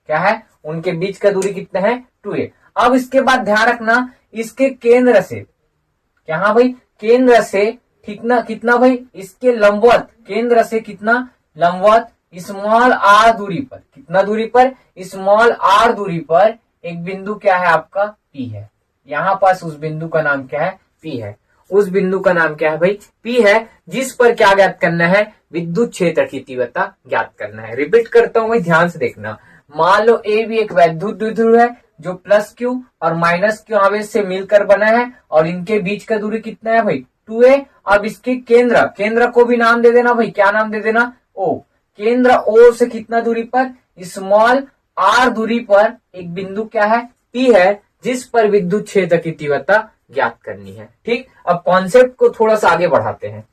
क्या है, उनके बीच का दूरी कितना है 2a। अब इसके बाद ध्यान रखना, इसके केंद्र से क्या भाई, केंद्र से कितना भाई, इसके लंबवत, केंद्र से कितना लंबवत स्मॉल आर दूरी पर, कितना दूरी पर, स्मॉल आर दूरी पर एक बिंदु क्या है आपका P है। यहां पास उस बिंदु का नाम क्या है, P है। उस बिंदु का नाम क्या है भाई, P है, जिस पर क्या ज्ञात करना है, विद्युत क्षेत्र की तीव्रता ज्ञात करना है। रिपीट करता हूं भाई, ध्यान से देखना। मान लो ए भी एक वैद्युत द्विध्रुव है, जो प्लस क्यू और माइनस क्यू आवेश से मिलकर बना है, और इनके बीच का दूरी कितना है भाई 2a। अब इसके केंद्र को भी नाम दे देना भाई, क्या नाम दे देना, O। केंद्र O से कितना दूरी पर, स्मॉल r दूरी पर एक बिंदु क्या है P है, जिस पर विद्युत क्षेत्र की तीव्रता ज्ञात करनी है। ठीक, अब कॉन्सेप्ट को थोड़ा सा आगे बढ़ाते हैं।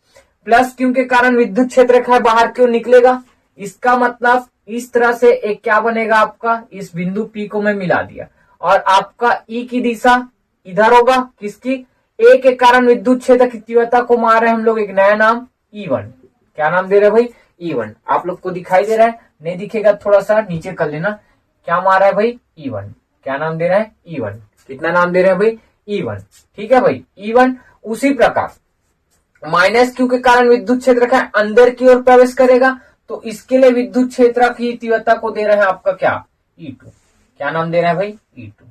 प्लस क्यू के कारण विद्युत क्षेत्र रेखा बाहर क्यों निकलेगा, इसका मतलब इस तरह से एक क्या बनेगा आपका, इस बिंदु P को मैं मिला दिया, और आपका E की दिशा इधर होगा, किसकी, A के कारण विद्युत क्षेत्र की तीव्रता को मार रहे हैं हम लोग एक नया नाम E1। क्या नाम दे रहे हैं भाई, E1। आप लोग को दिखाई दे रहा है, नहीं दिखेगा थोड़ा सा नीचे कर लेना। क्या मार रहा है भाई E1, क्या नाम दे रहा है E1। कितना नाम दे रहे हैं भाई E1। ठीक है भाई E1। उसी प्रकार माइनस क्यू के कारण विद्युत क्षेत्र का अंदर की ओर प्रवेश करेगा, तो इसके लिए विद्युत क्षेत्र की तीव्रता को दे रहे हैं आपका क्या E2। क्या नाम दे रहा है भाई E2।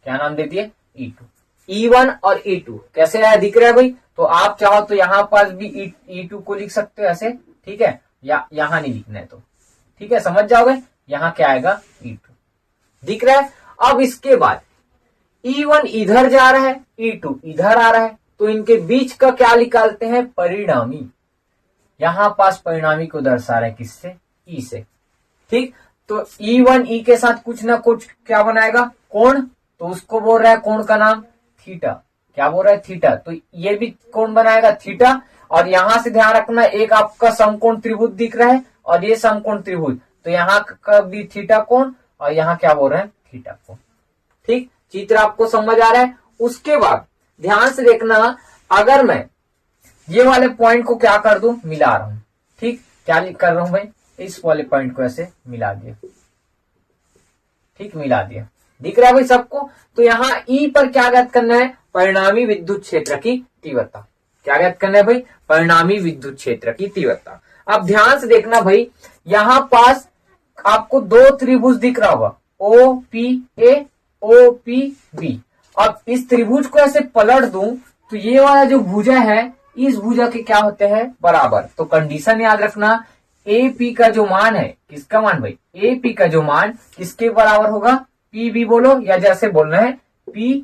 क्या नाम दे दिए E2। E1 और E2 कैसे आया दिख रहा है भाई। तो आप चाहो तो यहां पास भी E2 को लिख सकते हो ऐसे, ठीक है, या यहां नहीं लिखना है तो ठीक है, समझ जाओगे। यहां क्या आएगा E2 दिख रहा है। अब इसके बाद E1 इधर जा रहा है, E2 इधर आ रहा है, तो इनके बीच का क्या निकालते हैं, परिणामी। यहां पास परिणामी को दर्शा रहा है किससे, E से, ठीक। तो E1 E के साथ कुछ ना कुछ क्या बनाएगा, कोण, तो उसको बोल रहा है कोण का नाम थीटा। क्या बोल रहा है, थीटा। तो ये भी कोण बनाएगा थीटा। और यहां से ध्यान रखना, एक आपका समकोण त्रिभुज दिख रहा है और ये समकोण त्रिभुज, तो यहाँ का भी थीटा कोण और यहाँ क्या बोल रहे हैं, थीटा कोण, ठीक। चित्र आपको समझ आ रहा है। उसके बाद ध्यान से देखना, अगर मैं ये वाले पॉइंट को क्या कर दूं, मिला रहा हूं, ठीक। क्या कर रहा हूं भाई, इस वाले पॉइंट को ऐसे मिला दिया, ठीक, मिला दिया, दिख रहा है भाई सबको। तो यहाँ ई पर क्या ज्ञात करना है, परिणामी विद्युत क्षेत्र की तीव्रता। क्या ज्ञात करना है भाई, परिणामी विद्युत क्षेत्र की तीव्रता। अब ध्यान से देखना भाई, यहां पास आपको दो त्रिभुज दिख रहा होगा, OPA OPB। अब इस त्रिभुज को ऐसे पलट दूं तो ये वाला जो भुजा है, इस भुजा के क्या होते हैं, बराबर। तो कंडीशन याद रखना, AP का जो मान है, किसका मान भाई, AP का जो मान किसके बराबर होगा, PB बोलो, या जैसे बोलना है P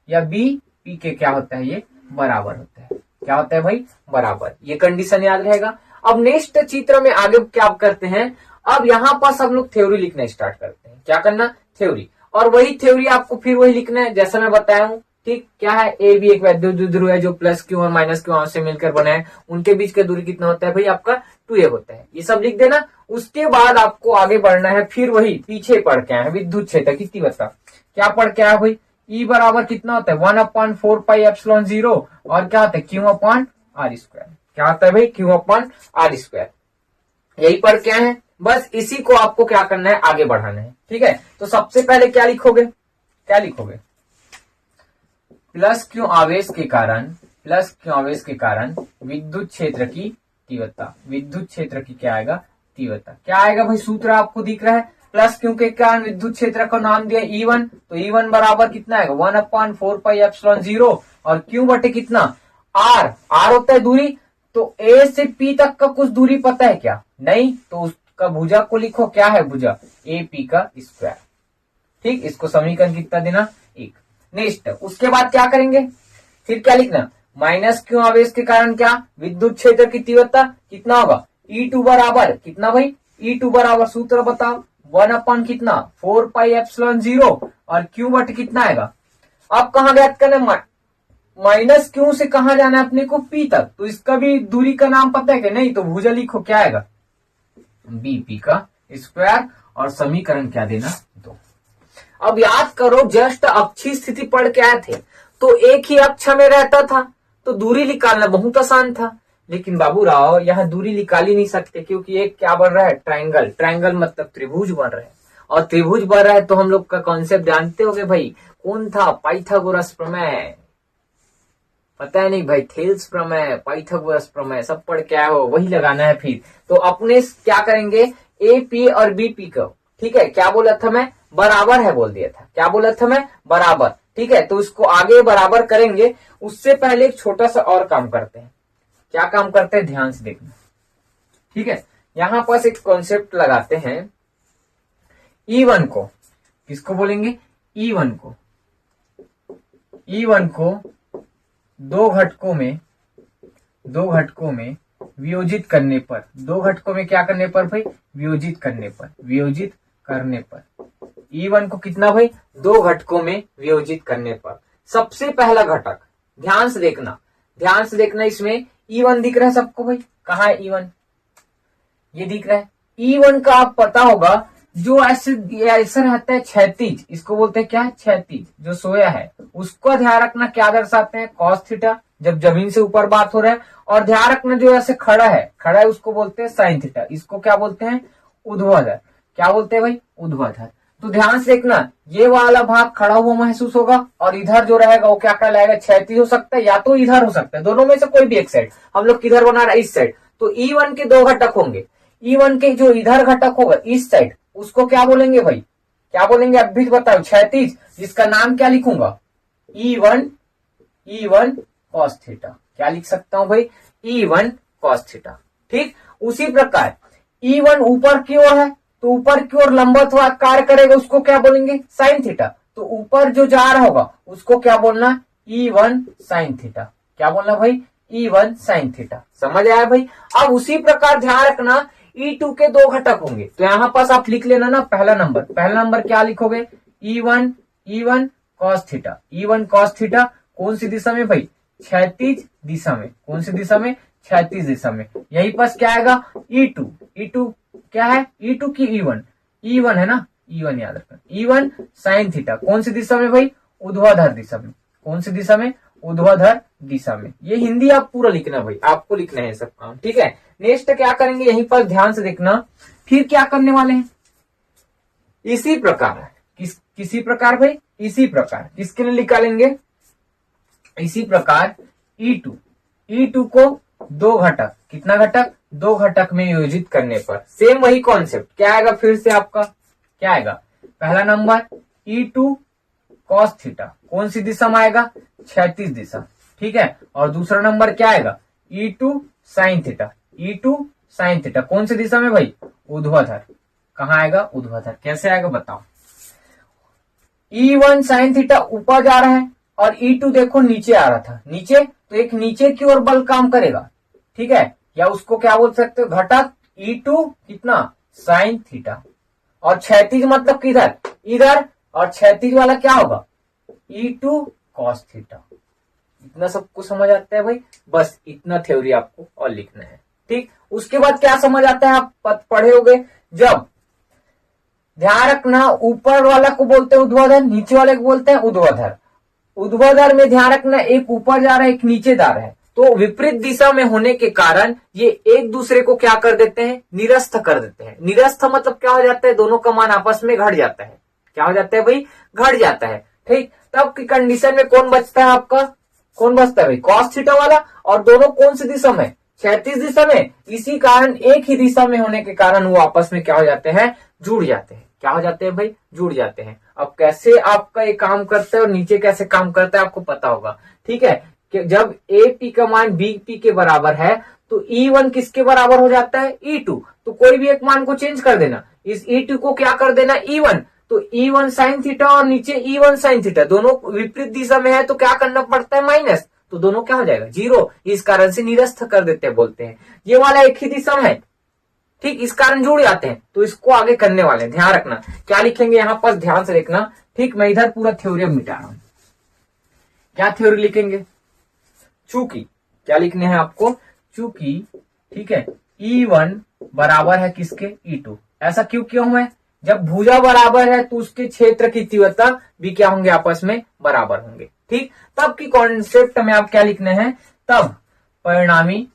या P के क्या होता है, ये बराबर होता है। क्या होता है भाई, बराबर। ये कंडीशन याद रहेगा। अब नेक्स्ट चित्र में आगे क्या करते हैं, अब यहां पास हम लोग थ्योरी लिखना स्टार्ट करते हैं। क्या करना, थ्योरी। और वही थ्योरी आपको फिर वही लिखना है जैसा मैं बताया हूं, ठीक। क्या है, ए भी एक वैद्युत ध्रुव है जो प्लस क्यू और माइनस क्यू से मिलकर बना है। उनके बीच का दूरी कितना होता है भाई, आपका 2a होता है। ये सब लिख देना। उसके बाद आपको आगे बढ़ना है, फिर वही पीछे पढ़ के आए हैं विद्युत क्षेत्र की तीव्रता। क्या पढ़ के आया भाई, E बराबर कितना होता है, 1/4πε0 और क्या होता है, Q/r²। क्या होता है भाई, Q/r²। यही पढ़ के आए हैं। बस इसी को आपको क्या करना है, आगे बढ़ाना है, ठीक है। तो सबसे पहले क्या लिखोगे, क्या लिखोगे, प्लस क्यों आवेश के कारण विद्युत क्षेत्र की तीव्रता। विद्युत क्षेत्र की क्या आएगा, तीव्रता। क्या आएगा भाई, सूत्र आपको दिख रहा है, प्लस क्यों के कारण विद्युत क्षेत्र का नाम दिया E1, तो E1 बराबर कितना आएगा, 1/4πε0 और क्यू बटे कितना, R होता है दूरी। तो A से P तक का कुछ दूरी पता है क्या, नहीं, तो उसका भुजा को लिखो, क्या है भुजा, AP का स्क्वायर, ठीक। इसको समीकरण कितना देना, 1। नेक्स्ट उसके बाद क्या करेंगे, फिर क्या लिखना, माइनस क्यों आवेश के कारण क्या, विद्युत क्षेत्र की तीव्रता कितना होगा, E2 बराबर कितना भाई, E2 बराबर सूत्र बताओ, 1 कितना 4πε0 और क्यू बट कितना आएगा। अब कहां ज्ञात करना, माइनस क्यू से कहां जाना है अपने को, P तक। तो इसका भी दूरी का नाम पता है कि नहीं, तो भुजा लिखो, क्या आएगा, BP का स्क्वायर और समीकरण क्या देना, 2। अब याद करो, जस्ट अक्षीय स्थिति पढ़ के आए थे, तो एक ही अक्ष में रहता था, तो दूरी निकालना बहुत आसान था। लेकिन बाबू राव यहाँ दूरी निकाल ही नहीं सकते, क्योंकि एक क्या बन रहा है, ट्रायंगल। ट्रायंगल मतलब त्रिभुज बन रहा है, और त्रिभुज बन रहा है तो हम लोग का कॉन्सेप्ट जानते होंगे भाई, कौन था, पाइथागोरस प्रमेय। पता है नहीं भाई, थेल्स प्रमेय, पाइथागोरस प्रमेय सब पढ़ के आए हो, वही लगाना है फिर। तो अपने क्या करेंगे, AP और BP को, ठीक है, क्या बोला था मैं, बराबर है बोल दिया था। क्या बोला था मैं, बराबर, ठीक है। तो इसको आगे बराबर करेंगे, उससे पहले एक छोटा सा और काम करते हैं। क्या काम करते हैं, ध्यान से देखना, ठीक है। यहां पास एक कॉन्सेप्ट लगाते हैं, E1 को किसको बोलेंगे, E1 को दो घटकों में वियोजित करने पर, दो घटकों में क्या करने पर भाई, वियोजित करने पर E1 को कितना भाई, दो घटकों में वियोजित करने पर। सबसे पहला घटक ध्यान से देखना, इसमें E1 दिख रहा है सबको भाई, कहाँ है E1, ये दिख रहा है। E1 का आप पता होगा, जो ऐसा रहता है क्षैतिज, इसको बोलते हैं क्या, क्षैतिज, जो सोया है उसको ध्यान रखना क्या दर्शाते हैं, कॉस थीटा, जब जमीन से ऊपर बात हो रहा है। और ध्यान रखना जो ऐसे खड़ा है उसको बोलते हैं साइन थीटा, इसको क्या बोलते हैं, ऊर्ध्वाधर। क्या बोलते हैं भाई, ऊर्ध्वाधर। तो ध्यान से देखना, ये वाला भाग खड़ा हुआ महसूस होगा, और इधर जो रहेगा वो क्या कहलाएगा, क्षैतिज हो सकता है, या तो इधर हो सकता है, दोनों में से कोई भी एक साइड। हम लोग किधर बना रहे हैं, इस साइड। तो E1 के दो घटक होंगे, E1 के जो इधर घटक होगा इस साइड, उसको क्या बोलेंगे भाई, क्या बोलेंगे, अब भी बताओ, क्षैतिज, जिसका नाम क्या लिखूंगा, E1 E1 cos थीटा। क्या लिख सकता हूं भाई? E1 cos theta. ठीक, उसी प्रकार E1 ऊपर की ओर है तो ऊपर की ओर लंबवत कार्य करेगा, उसको क्या बोलेंगे? Sine theta. तो ऊपर जो जा रहा होगा उसको क्या बोलना? E1 sine theta. क्या बोलना भाई? E1 sine theta. समझ आया भाई? अब उसी प्रकार ध्यान रखना E2 के दो घटक होंगे, तो यहां पास आप लिख लेना ना पहला नंबर क्या लिखोगे? E1 cos theta. E1 cos theta कौन सी दिशा में भाई? क्षैतिज दिशा में। कौन सी दिशा में? क्षैतिज दिशा में। यही पास क्या आएगा? E2 क्या है? E2 की E1 है ना, E1 याद रखना। E1 साइन थीटा कौन सी दिशा में भाई? ऊर्ध्वाधर दिशा में। कौन सी दिशा में? ऊर्ध्वाधर दिशा में। ये हिंदी आप पूरा लिखना भाई, आपको लिखना है सब काम। ठीक है, नेक्स्ट क्या करेंगे यहीं पर ध्यान से देखना। फिर क्या करने वाले हैं? इसी प्रकार किसी प्रकार भाई? इसी प्रकार किसके लिए निकालेंगे? इसी प्रकार E2 को दो घटक, कितना घटक? दो घटक में योजित करने पर सेम वही कॉन्सेप्ट क्या आएगा? फिर से आपका क्या आएगा? पहला नंबर E2 cos थीटा कौन सी दिशा में आएगा? क्षैतिज दिशा। ठीक है, और दूसरा नंबर क्या आएगा? E2 sin theta. E2 sin theta कौन सी दिशा में भाई? ऊर्ध्वाधर। कहाँ आएगा? ऊर्ध्वाधर। कैसे आएगा बताओ? E1 sin थीटा ऊपर जा रहा है और E2 देखो नीचे आ रहा था। नीचे तो एक नीचे की ओर बल काम करेगा। ठीक है, या उसको क्या बोल सकते हो? घटक E2 कितना? sin theta. और क्षैतिज मतलब किधर? इधर। और क्षैतिज वाला क्या होगा? E2 cos theta. इतना सबको समझ आता है भाई? बस इतना थ्योरी आपको और लिखना है। ठीक, उसके बाद क्या समझ आता है? आप पढ़े होगे जब, ध्यान रखना ऊपर वाला को बोलते हैं ऊर्ध्वाधर, नीचे वाले को बोलते हैं ऊर्ध्वाधर। ऊर्ध्वाधर में ध्यान रखना एक ऊपर जा रहा है एक नीचे जा रहा है, तो विपरीत दिशा में होने के कारण ये एक दूसरे को क्या कर देते हैं? निरस्त कर देते हैं। निरस्त मतलब क्या हो जाता है? दोनों का मान आपस में घट जाता है। क्या हो जाता है भाई? घट जाता है। ठीक, तब की कंडीशन में कौन बचता है आपका? कौन बचता है भाई? cos थीटा वाला। और दोनों कौन सी दिशा में? क्षैतिज दिशा में। इसी कारण एक ही दिशा में होने के कारण वो आपस में क्या हो जाते हैं? जुड़ जाते हैं। क्या हो जाते हैं भाई? जुड़ जाते हैं। अब कैसे आपका ये काम करता है और नीचे कैसे काम करता है आपको पता होगा। ठीक है, कि जब AP का मान BP के बराबर है तो E1 किसके बराबर हो जाता है? E2। तो कोई भी एक मान को चेंज कर देना, इस E2 को क्या कर देना? E1। तो E1 sin थीटा और नीचे E1 sin थीटा दोनों विपरीत दिशा में है तो क्या करना पड़ता है? माइनस। तो दोनों क्या हो जाएगा? जीरो। इस कारण से निरस्त कर देते हैं, बोलते हैं। ये वाला एक ही दिशा में है, ठीक, इस कारण जुड़ जाते हैं। तो इसको आगे करने वाले हैं, ध्यान रखना। क्या लिखेंगे यहां पर? ध्यान से देखना। ठीक, मैं इधर पूरा थ्योरी मिटा रहा हूं। क्या थ्योरी लिखेंगे? चूंकि क्या लिखने हैं आपको? चूंकि ठीक है E1 बराबर है किसके? E2। ऐसा क्यों किया हूं मैं? जब भुजा बराबर है तो उसके क्षेत्र की तीव्रता भी क्या होंगे? आपस में बराबर होंगे। ठीक, तब की कॉन्सेप्ट में आप क्या लिखने हैं? तब परिणामी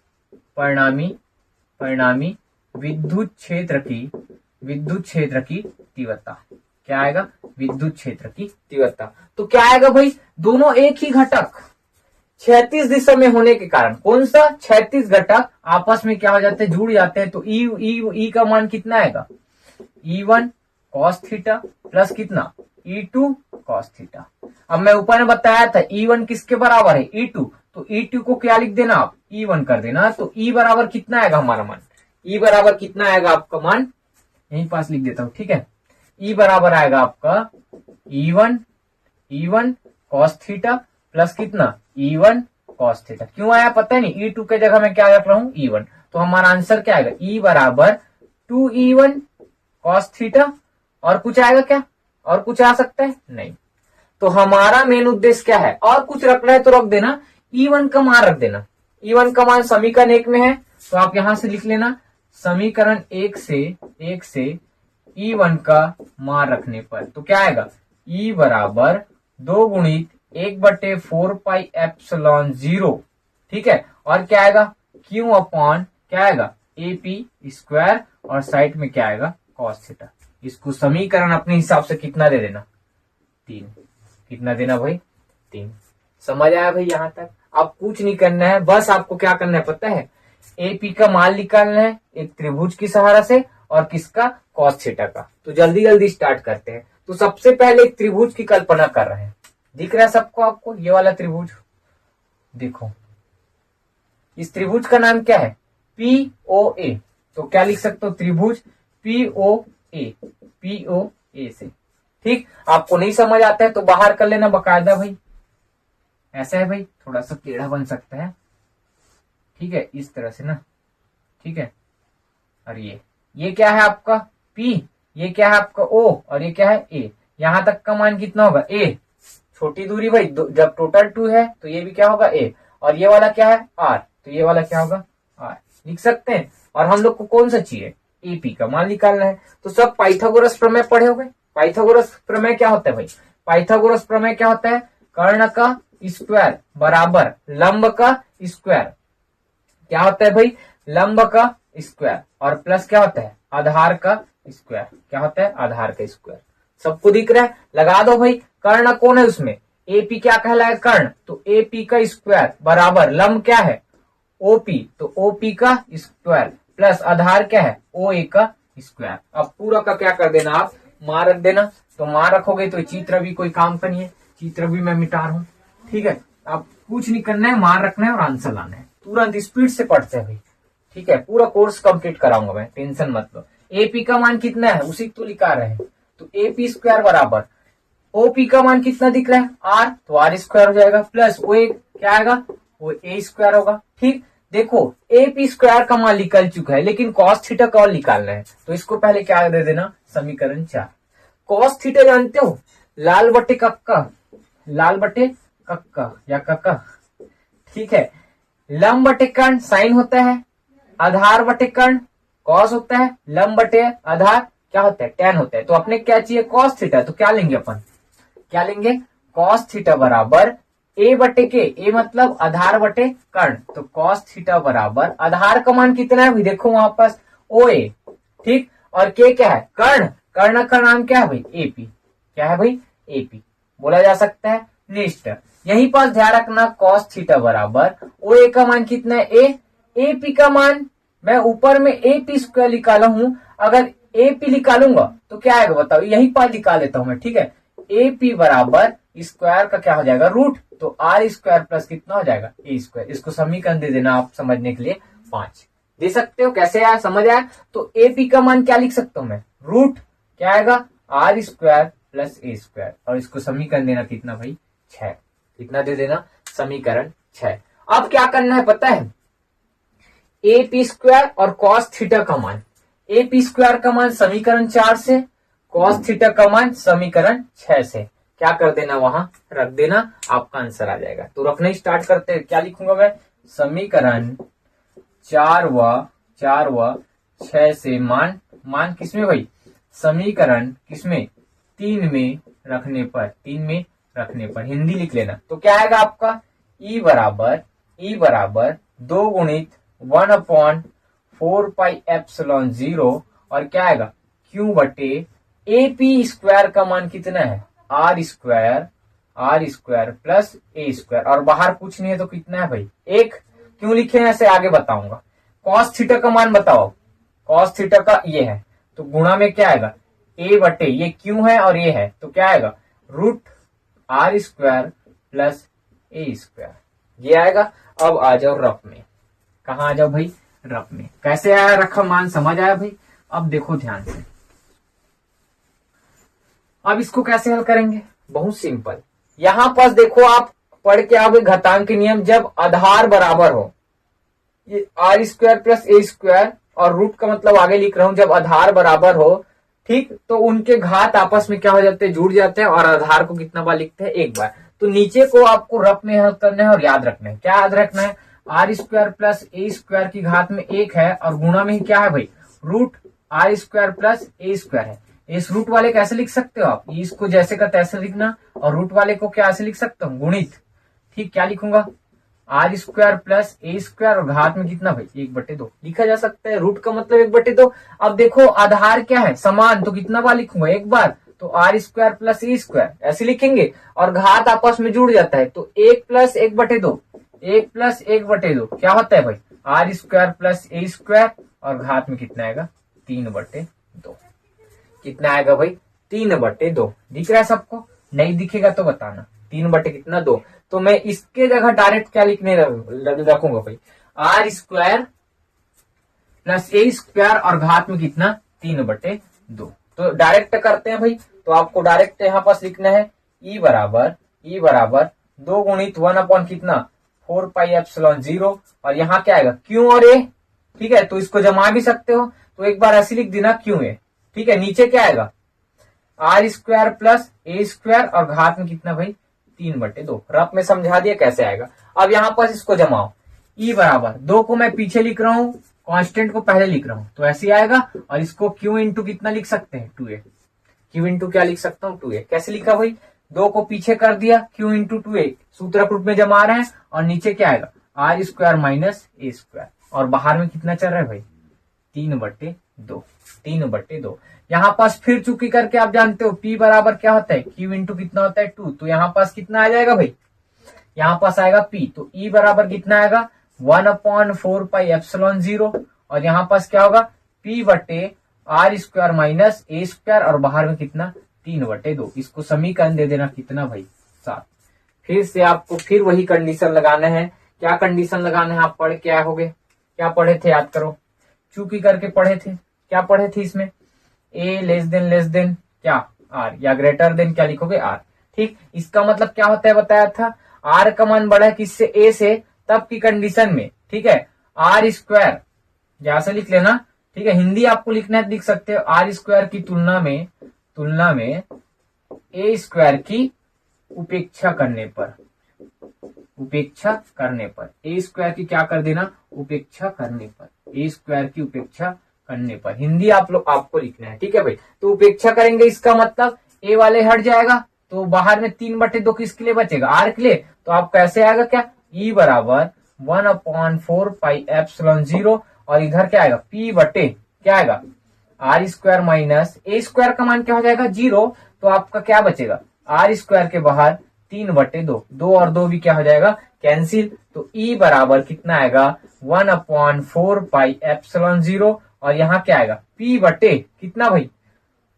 विद्युत क्षेत्र की तीव्रता। क्या आएगा? विद्युत क्षेत्र की तीव्रता। तो क्या आएगा भाई? दोनों एक ही घटक क्षैतिज दिशा में होने के कारण, कौन सा? क्षैतिज घटक आपस में क्या हो जाते हैं? जुड़ जाते हैं। तो ई का मान कितना आएगा? E1 cos थीटा प्लस कितना? E2 cos theta. अब मैं ऊपर में बताया था E1 किसके बराबर है? E2। तो E2 को क्या लिख देना आप? E1 कर देना। तो E बराबर कितना आएगा हमारा मान? E बराबर कितना आएगा आपका मान? यहीं पास लिख देता हूं। ठीक है, E बराबर आएगा आपका E1 cos थीटा प्लस कितना? E1 cos theta. क्यों आया पता है नहीं? E2 के जगह मैं क्या रख रहा हूं? E1। तो हमारा आंसर क्या आएगा? E बराबर 2E1 cos थीटा। और कुछ आएगा क्या? और कुछ आ सकता है? नहीं। तो हमारा मेन उद्देश्य क्या है? और कुछ रखना है तो रख देना, E1 का मान रख देना। E1 का मान समीकरण 1 में है तो आप यहां से लिख लेना, समीकरण 1 से E1 का मान रखने पर तो क्या आएगा? E बराबर 2 गुणित 1/4 पाई एप्सिलॉन 0। ठीक है, और क्या आएगा? Q अपॉन क्या आएगा? AP स्क्वायर और साइड में क्या आएगा? cos theta. इसको समीकरण अपने हिसाब से कितना दे देना? 3। कितना देना भाई? 3। समझ आया भाई यहां तक? अब कुछ नहीं करना है, बस आपको क्या करना है पता है? AP का मान निकालना है एक त्रिभुज की सहारा से और किसका? cos थीटा का। तो जल्दी जल्दी स्टार्ट करते हैं। तो सबसे पहले एक त्रिभुज की कल्पना कर रहे हैं। दिख रहा है सबको? आपको ये वाला त्रिभुज देखो इस त्रिभुज का नाम क्या है, POA। तो क्या लिख सकते हो, त्रिभुज POA, POA से। ठीक, आपको नहीं समझ आता है तो बाहर कर लेना बकायदा भाई। ऐसा है भाई, थोड़ा सा टेढ़ा बन सकता है, ठीक है, इस तरह से ना, ठीक है। और ये क्या है आपका P, ये क्या है आपका O, और ये क्या है A। यहां तक का मान कितना होगा A, छोटी दूरी भाई, जब टोटल 2 है तो ये भी क्या होगा A, और ये वाला क्या है R, तो ये वाला क्या होगा R, लिख सकते हैं। और हम लोग को कौन सा चाहिए, AP का मान निकालना है। तो सब पाइथागोरस प्रमेय पढ़े हो गए। पाइथागोरस प्रमेय क्या होता है भाई, पाइथागोरस प्रमेय क्या होता है, कर्ण का स्क्वायर बराबर लंब का स्क्वायर, क्या होता है भाई, लंब का स्क्वायर, और प्लस क्या होता है, आधार का स्क्वायर, क्या होता है, आधार का स्क्वायर। सबको दिख रहा है, लगा दो भाई। कर्ण कौन है उसमें, AP क्या कहलाए, कर्ण, तो AP का स्क्वायर बराबर लंब क्या है, OP, तो OP का स्क्वायर प्लस आधार क्या है, OA का स्क्वायर। अब पूरा का क्या कर देना आप, मां रख देना। तो मां रखोगे तो चित्र भी कोई काम का नहीं है, चित्र भी मैं मिटा रहा हूं, ठीक है। अब कुछ नहीं करना है, मां रखना है और आंसर लाना है। तुरंत स्पीड से पढ़ते हैं भाई, ठीक है। पूरा कोर्स कंप्लीट कराऊंगा मैं, टेंशन मत लो। AP का मान कितना है उसी तो लिखा रहे हैं, तो AP स्क्वायर बराबर OP का मान कितना दिख रहा है R, तो R स्क्वायर हो जाएगा, प्लस OA क्या आएगा, वो A स्क्वायर होगा। ठीक, देखो AP स्क्वायर का मान निकल चुका है, लेकिन cos थीटा का और निकालना है, तो इसको पहले क्या दे देना, समीकरण 4। cos थीटा जानते हो, लाल बटे कक्का, लाल बटे कक्का या कक्का, ठीक है। लंब बटे कर्ण साइन होता है, आधार बटे कर्ण कॉस होता है, लंब बटे आधार क्या होता है, टैन होता है। तो अपने क्या चाहिए, cos थीटा, तो क्या लेंगे अपन, क्या लेंगे, cos थीटा बराबर A बटे के, A मतलब आधार बटे कर्ण, तो cos थीटा बराबर आधार का मान कितना है भाई, देखो वहां पास OA, ठीक, और के क्या है, कर्ण, कर्ण का नाम क्या है भाई AP, क्या है भाई AP, बोला जा सकता है निष्ठ। यहीं पास ध्यान रखना, cos थीटा बराबर OA का मान कितना है A, AP का मान मैं ऊपर में AP स्क्वायर निकाला हूं, अगर AP निकालूंगा तो क्या आएगा बताओ, यही पास निकाल लेता हूं मैं, ठीक है। AP बराबर स्क्वायर का क्या हो जाएगा रूट, तो R स्क्वायर प्लस कितना हो जाएगा A स्क्वायर। इसको समीकरण दे देना आप समझने के लिए 5 दे सकते हो, कैसे आया समझ आया। तो AP का मान क्या लिख सकता हूं मैं, रूट क्या आएगा R square plus A square, और इसको समीकरण देना कितना भाई 6, कितना दे देना समीकरण 6। अब क्या करना है पता है, AP स्क्वायर और cos थीटा का मान, AP स्क्वायर का मान समीकरण 4 से, cos थीटा का मान समीकरण 6 से क्या कर देना, वहां रख देना, आपका आंसर आ जाएगा। तो रखना ही स्टार्ट करते हैं, क्या लिखूंगा मैं, समीकरण 4 व 6 से मान, मान किसमें भाई, समीकरण किसमें 3 में रखने पर, 3 में रखने पर, हिंदी लिख लेना। तो क्या आएगा आपका E बराबर 2 गुणित 1/4 पाई एप्सिलॉन 0, और क्या आएगा Q बटे AP स्क्वायर का मान कितना है R square plus A square, और बाहर कुछ नहीं है तो कितना है भाई 1। क्यों लिखे हैं ऐसे आगे बताऊंगा। cos थीटा का मान बताओ, cos थीटा का ये है, तो गुणा में क्या आएगा A बटे ये Q है और ये है, तो क्या आएगा root R square plus A square, ये आएगा। अब आ जाओ रफ में, कहा आ जाओ भाई रफ में, कैसे आया रखा मान, समझ आया भाई। अब देखो ध्यान से, अब इसको कैसे हल करेंगे, बहुत सिंपल। यहां पास देखो आप पढ़ के आओगे घातांक के नियम, जब आधार बराबर हो, ये R square plus A square, और रूट का मतलब आगे लिख रहा हूं, जब आधार बराबर हो, ठीक, तो उनके घात आपस में क्या हो जाते हैं, जुड़ जाते हैं, और आधार को कितना बार लिखते हैं, एक बार। तो नीचे को आपको रफ में हल करना है, और याद रखना है, क्या याद रखना है, R square plus A square की घात में 1 है, और गुणा में ही क्या है भाई root R square plus A square है। इस रूट वाले कैसे लिख सकते हो आप, इसको जैसे का तैसे लिखना, और रूट वाले को क्या ऐसे लिख सकता हूँ गुणित, ठीक, क्या लिखूंगा R square plus A square, और घात में कितना भाई 1/2 लिखा जा सकता है, रूट का मतलब 1/2। अब देखो आधार क्या है समान, तो कितना बार लिखूंगा एक बार, तो R square plus A square ऐसे लिखेंगे, और घात आपस में जुड़ जाता है, तो 1 प्लस 1/2, 1 प्लस 1/2 क्या होता है भाई R square plus A square, और घात में कितना आएगा 3/2, कितना आएगा भाई 3/2। दिख रहा है सबको, नहीं दिखेगा तो बताना, 3 बटे कितना 2। तो मैं इसके जगह डायरेक्ट क्या लिखने रखूंगा भाई, R square plus A square और घात में कितना 3 बटे 2। तो डायरेक्ट करते हैं भाई, तो आपको डायरेक्ट यहाँ पास लिखना है ई बराबर 2 गुणित 1 अपॉन कितना 4 पाई एप्सिलॉन 0 और यहाँ क्या आएगा क्यू और ए। ठीक है, तो इसको जमा भी सकते हो, तो एक बार ऐसे लिख देना क्यू ए। ठीक है, नीचे क्या आएगा R square plus A square और घात में कितना भाई 3 बटे 2। रफ में समझा दिया कैसे आएगा। अब यहाँ पास इसको जमाओ, ई बराबर 2 को मैं पीछे लिख रहा हूँ, कांस्टेंट को पहले लिख रहा हूं, तो ऐसे आएगा। और इसको क्यू इंटू कितना लिख सकते हैं 2a। क्यू इंटू क्या लिख सकता हूँ 2a। कैसे लिखा भाई, 2 को पीछे कर दिया, क्यू इंटू 2a सूत्रक रूप में जमा रहे हैं और नीचे क्या आएगा R square minus A square और बाहर में कितना चल रहा है भाई 3 बटे 2। यहाँ पास फिर चुकी करके आप जानते हो p बराबर क्या होता है q इंटू कितना होता है 2। तो यहाँ पास कितना आ जाएगा भाई, यहाँ पास आएगा p, तो e बराबर कितना आएगा 1/4 पाई एप्सिलॉन 0 और यहाँ पास क्या होगा p बटे R square minus A square और बाहर में कितना 3 बटे 2। इसको समीकरण दे देना कितना भाई 7। फिर से आपको फिर वही कंडीशन लगाना है। क्या कंडीशन लगाना है, आप पढ़ के आए होगे, क्या पढ़े थे याद करो, चूकी करके पढ़े थे, क्या पढ़े थे इसमें a लेस देन क्या r या ग्रेटर देन क्या लिखोगे r। ठीक, इसका मतलब क्या होता है बताया था, r का मान बड़ा है किससे a से, तब की कंडीशन में। ठीक है, आर स्क्वायर जैसे लिख लेना। ठीक है, हिंदी आपको लिखना है लिख सकते हो आर स्क्वायर की तुलना में ए स्क्वायर की उपेक्षा करने पर ए स्क्वायर की क्या कर देना उपेक्षा करने पर, ए स्क्वायर की उपेक्षा करने पर हिंदी आपको लिखना है। ठीक है भाई, तो उपेक्षा करेंगे इसका मतलब ए वाले हट जाएगा, तो बाहर में 3 बटे 2 किसके लिए बचेगा आर के लिए। तो आप कैसे आएगा क्या ई बराबर 1/4 पाई एप्सिलॉन 0 और इधर क्या आएगा p बटे क्या आएगा R square minus A square का मान क्या हो जाएगा 0। तो आपका क्या बचेगा आर स्क्वायर के बाहर 3 बटे 2 और 2 भी क्या हो जाएगा कैंसिल। तो e बराबर कितना आएगा 1/4 पाई एप्सिलॉन 0 और यहाँ क्या आएगा p बटे कितना भाई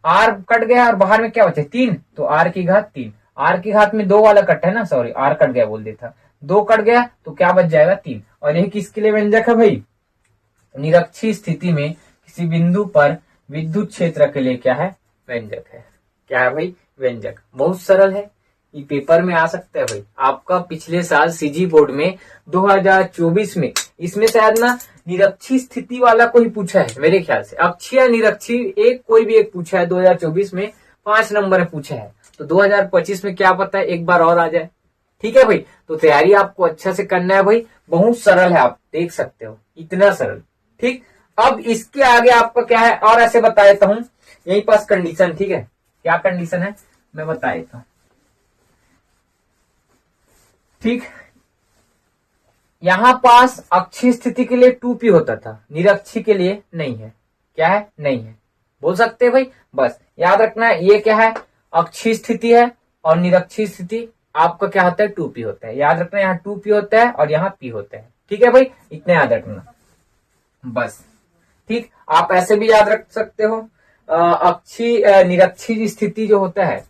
r कट गया और बाहर में क्या बचे 3, तो r की घात 3। r की घात में 2 वाला कट है ना, सॉरी r कट गया बोल देता, 2 कट गया तो क्या बच जाएगा 3। और यही किसके लिए व्यंजक है भाई, निरक्षीय स्थिति में किसी बिंदु पर विद्युत क्षेत्र के लिए क्या है व्यंजक है। क्या है भाई व्यंजक, बहुत सरल है, ये पेपर में आ सकता है भाई। आपका पिछले साल सीजी बोर्ड में 2024 में इसमें शायद ना निरक्षीय स्थिति वाला कोई पूछा है मेरे ख्याल से, अक्षीय निरक्षीय कोई भी एक पूछा है 2024 में 5 नंबर में पूछा है। तो 2025 में क्या पता है एक बार और आ जाए। ठीक है भाई, तो तैयारी आपको अच्छा से करना है भाई, बहुत सरल है, आप देख सकते हो इतना सरल। ठीक, अब इसके आगे आपका क्या है और ऐसे बता देता हूं, यही पास कंडीशन। ठीक है, क्या कंडीशन है मैं बता देता हूं। ठीक, यहां पास अक्षीय स्थिति के लिए 2p होता था, निरक्षीय के लिए नहीं है। क्या है नहीं है, बोल सकते हैं भाई, बस याद रखना है ये क्या है अक्षीय स्थिति है और निरक्षीय स्थिति आपका क्या होता है 2p होता है। याद रखना यहाँ 2p होता है और यहाँ p होता है। ठीक है भाई, इतना याद रखना बस। ठीक, आप ऐसे भी याद रख सकते हो अक्षीय निरक्षीय स्थिति जो होता है,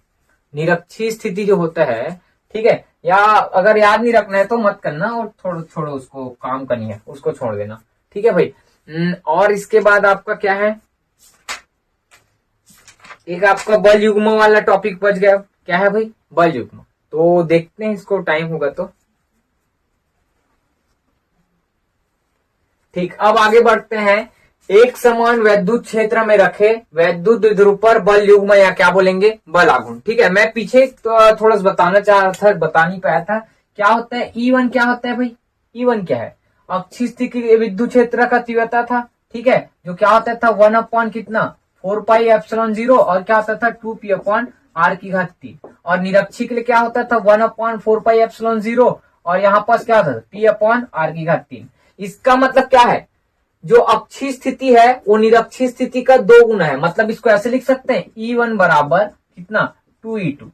निरक्षीय स्थिति जो होता है, ठीक है, या अगर याद नहीं रखना है तो मत करना और छोड़ो उसको, काम करनी है उसको छोड़ देना। ठीक है भाई, और इसके बाद आपका क्या है, एक आपका बल युग्म वाला टॉपिक बच गया। क्या है भाई बल युग्म, तो देखते हैं इसको टाइम होगा तो। ठीक, अब आगे बढ़ते हैं। एक समान वैद्युत क्षेत्र में रखे वैद्युत द्विध्रुव पर बल युग्म या क्या बोलेंगे बल आघूर्ण। ठीक है, मैं पीछे तो थोड़ा सा बताना चाह रहा था, बता नहीं पाया था। क्या होता है E1, क्या होता है भाई E1 क्या है अक्षीय स्थिति विद्युत क्षेत्र का तीव्रता था। ठीक है, जो क्या होता था 1 कितना 4 पाई एप्सिलॉन 0 और क्या होता था 2p अपॉन r की घात 3। और निरक्षीय के लिए क्या होता था 1/4 पाई एप्सिलॉन 0 और यहाँ पास क्या होता था p अपॉन r की घात 3। इसका मतलब क्या है, जो अक्षीय स्थिति है वो निरक्षीय स्थिति का 2 गुना है। मतलब इसको ऐसे लिख सकते हैं E1 बराबर कितना 2E2।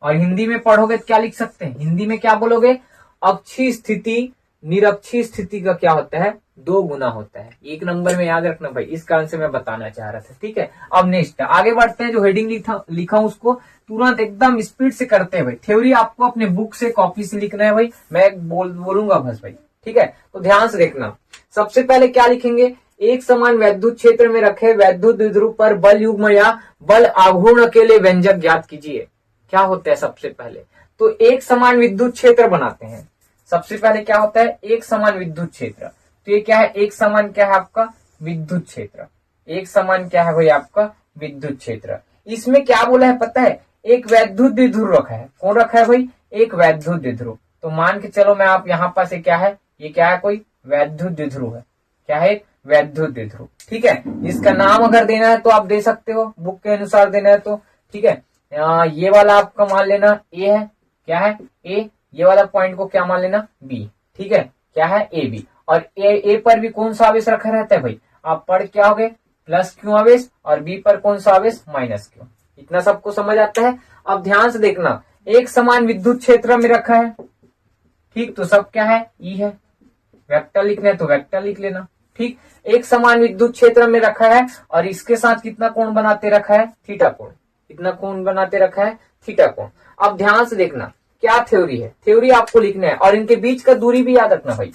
और हिंदी में पढ़ोगे तो क्या लिख सकते हैं, हिंदी में क्या बोलोगे अक्षीय स्थिति निरक्षीय स्थिति का क्या होता है, 2 गुना होता है। 1 नंबर में याद रखना भाई, इस कारण से मैं बताना चाह रहा था। ठीक है, अब नेक्स्ट आगे बढ़ते हैं। जो हेडिंग लिखा हूं उसको तुरंत एकदम स्पीड से करते हैं भाई। थ्योरी आपको अपने बुक से कॉपी से लिखना है भाई, मैं बोलूंगा बस भाई। ठीक है, तो ध्यान से देखना। सबसे पहले क्या लिखेंगे, एक समान वैद्युत क्षेत्र में रखे वैद्युत द्विध्रुव पर बल युग्म या बल आघूर्ण के लिए व्यंजक ज्ञात कीजिए। क्या होता है सबसे पहले, तो एक समान विद्युत क्षेत्र बनाते हैं। सबसे पहले क्या होता है, एक समान विद्युत क्षेत्र। तो ये क्या है, एक समान क्या है आपका विद्युत क्षेत्र। एक समान क्या है भाई आपका विद्युत क्षेत्र। इसमें क्या बोला है पता है, एक वैद्युत द्विध्रुव रखा है। कौन रखा है भाई, एक वैद्युत द्विध्रुव। तो मान के चलो मैं आप यहाँ पास क्या है, ये क्या है, कोई वैद्युत द्विध्रुव है। क्या है, वैद्युत द्विध्रुव। ठीक है, इसका नाम अगर देना है तो आप दे सकते हो, बुक के अनुसार देना है तो। ठीक है, ये वाला आपका मान लेना ए है। क्या है, ए। ये वाला पॉइंट को क्या मान लेना, बी। ठीक है, क्या है, ए बी। और ए पर भी कौन सा आवेश रखा रहता है भाई, आप पढ़ क्या हो गए, प्लस क्यू आवेश, और बी पर कौन सा आवेश, माइनस क्यू। इतना सबको समझ आता है। अब ध्यान से देखना, एक समान विद्युत क्षेत्र में रखा है। ठीक, तो सब क्या है, ई है। वेक्टर लिखना है तो वेक्टर लिख लेना। ठीक, एक समान विद्युत क्षेत्र में रखा है और इसके साथ कितना कोण बनाते रखा है, थीटा कोण। कितना कोण बनाते रखा है, थीटा कोण। अब ध्यान से देखना क्या थ्योरी है, थ्योरी आपको लिखना है। और इनके बीच का दूरी भी याद रखना भाई,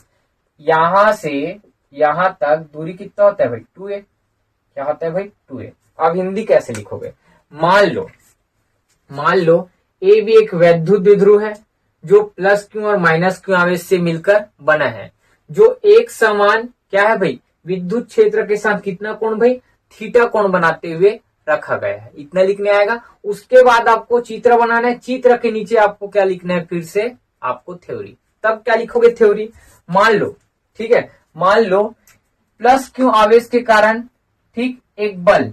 यहां से यहां तक दूरी कितना होता है भाई, 2a। क्या होता है भाई, 2a। अब हिंदी कैसे लिखोगे, मान लो ए भी एक वैद्युत द्विध्रुव है जो प्लस क्यू और माइनस क्यू आवेश से मिलकर बना है, जो एक समान क्या है भाई विद्युत क्षेत्र के साथ कितना कोण भाई, थीटा कोण बनाते हुए रखा गया है। इतना लिखने आएगा। उसके बाद आपको चित्र बनाना है। चित्र के नीचे आपको क्या लिखना है, फिर से आपको थ्योरी। तब क्या लिखोगे, थ्योरी। मान लो, ठीक है, मान लो प्लस क्यू आवेश के कारण, ठीक, एक बल,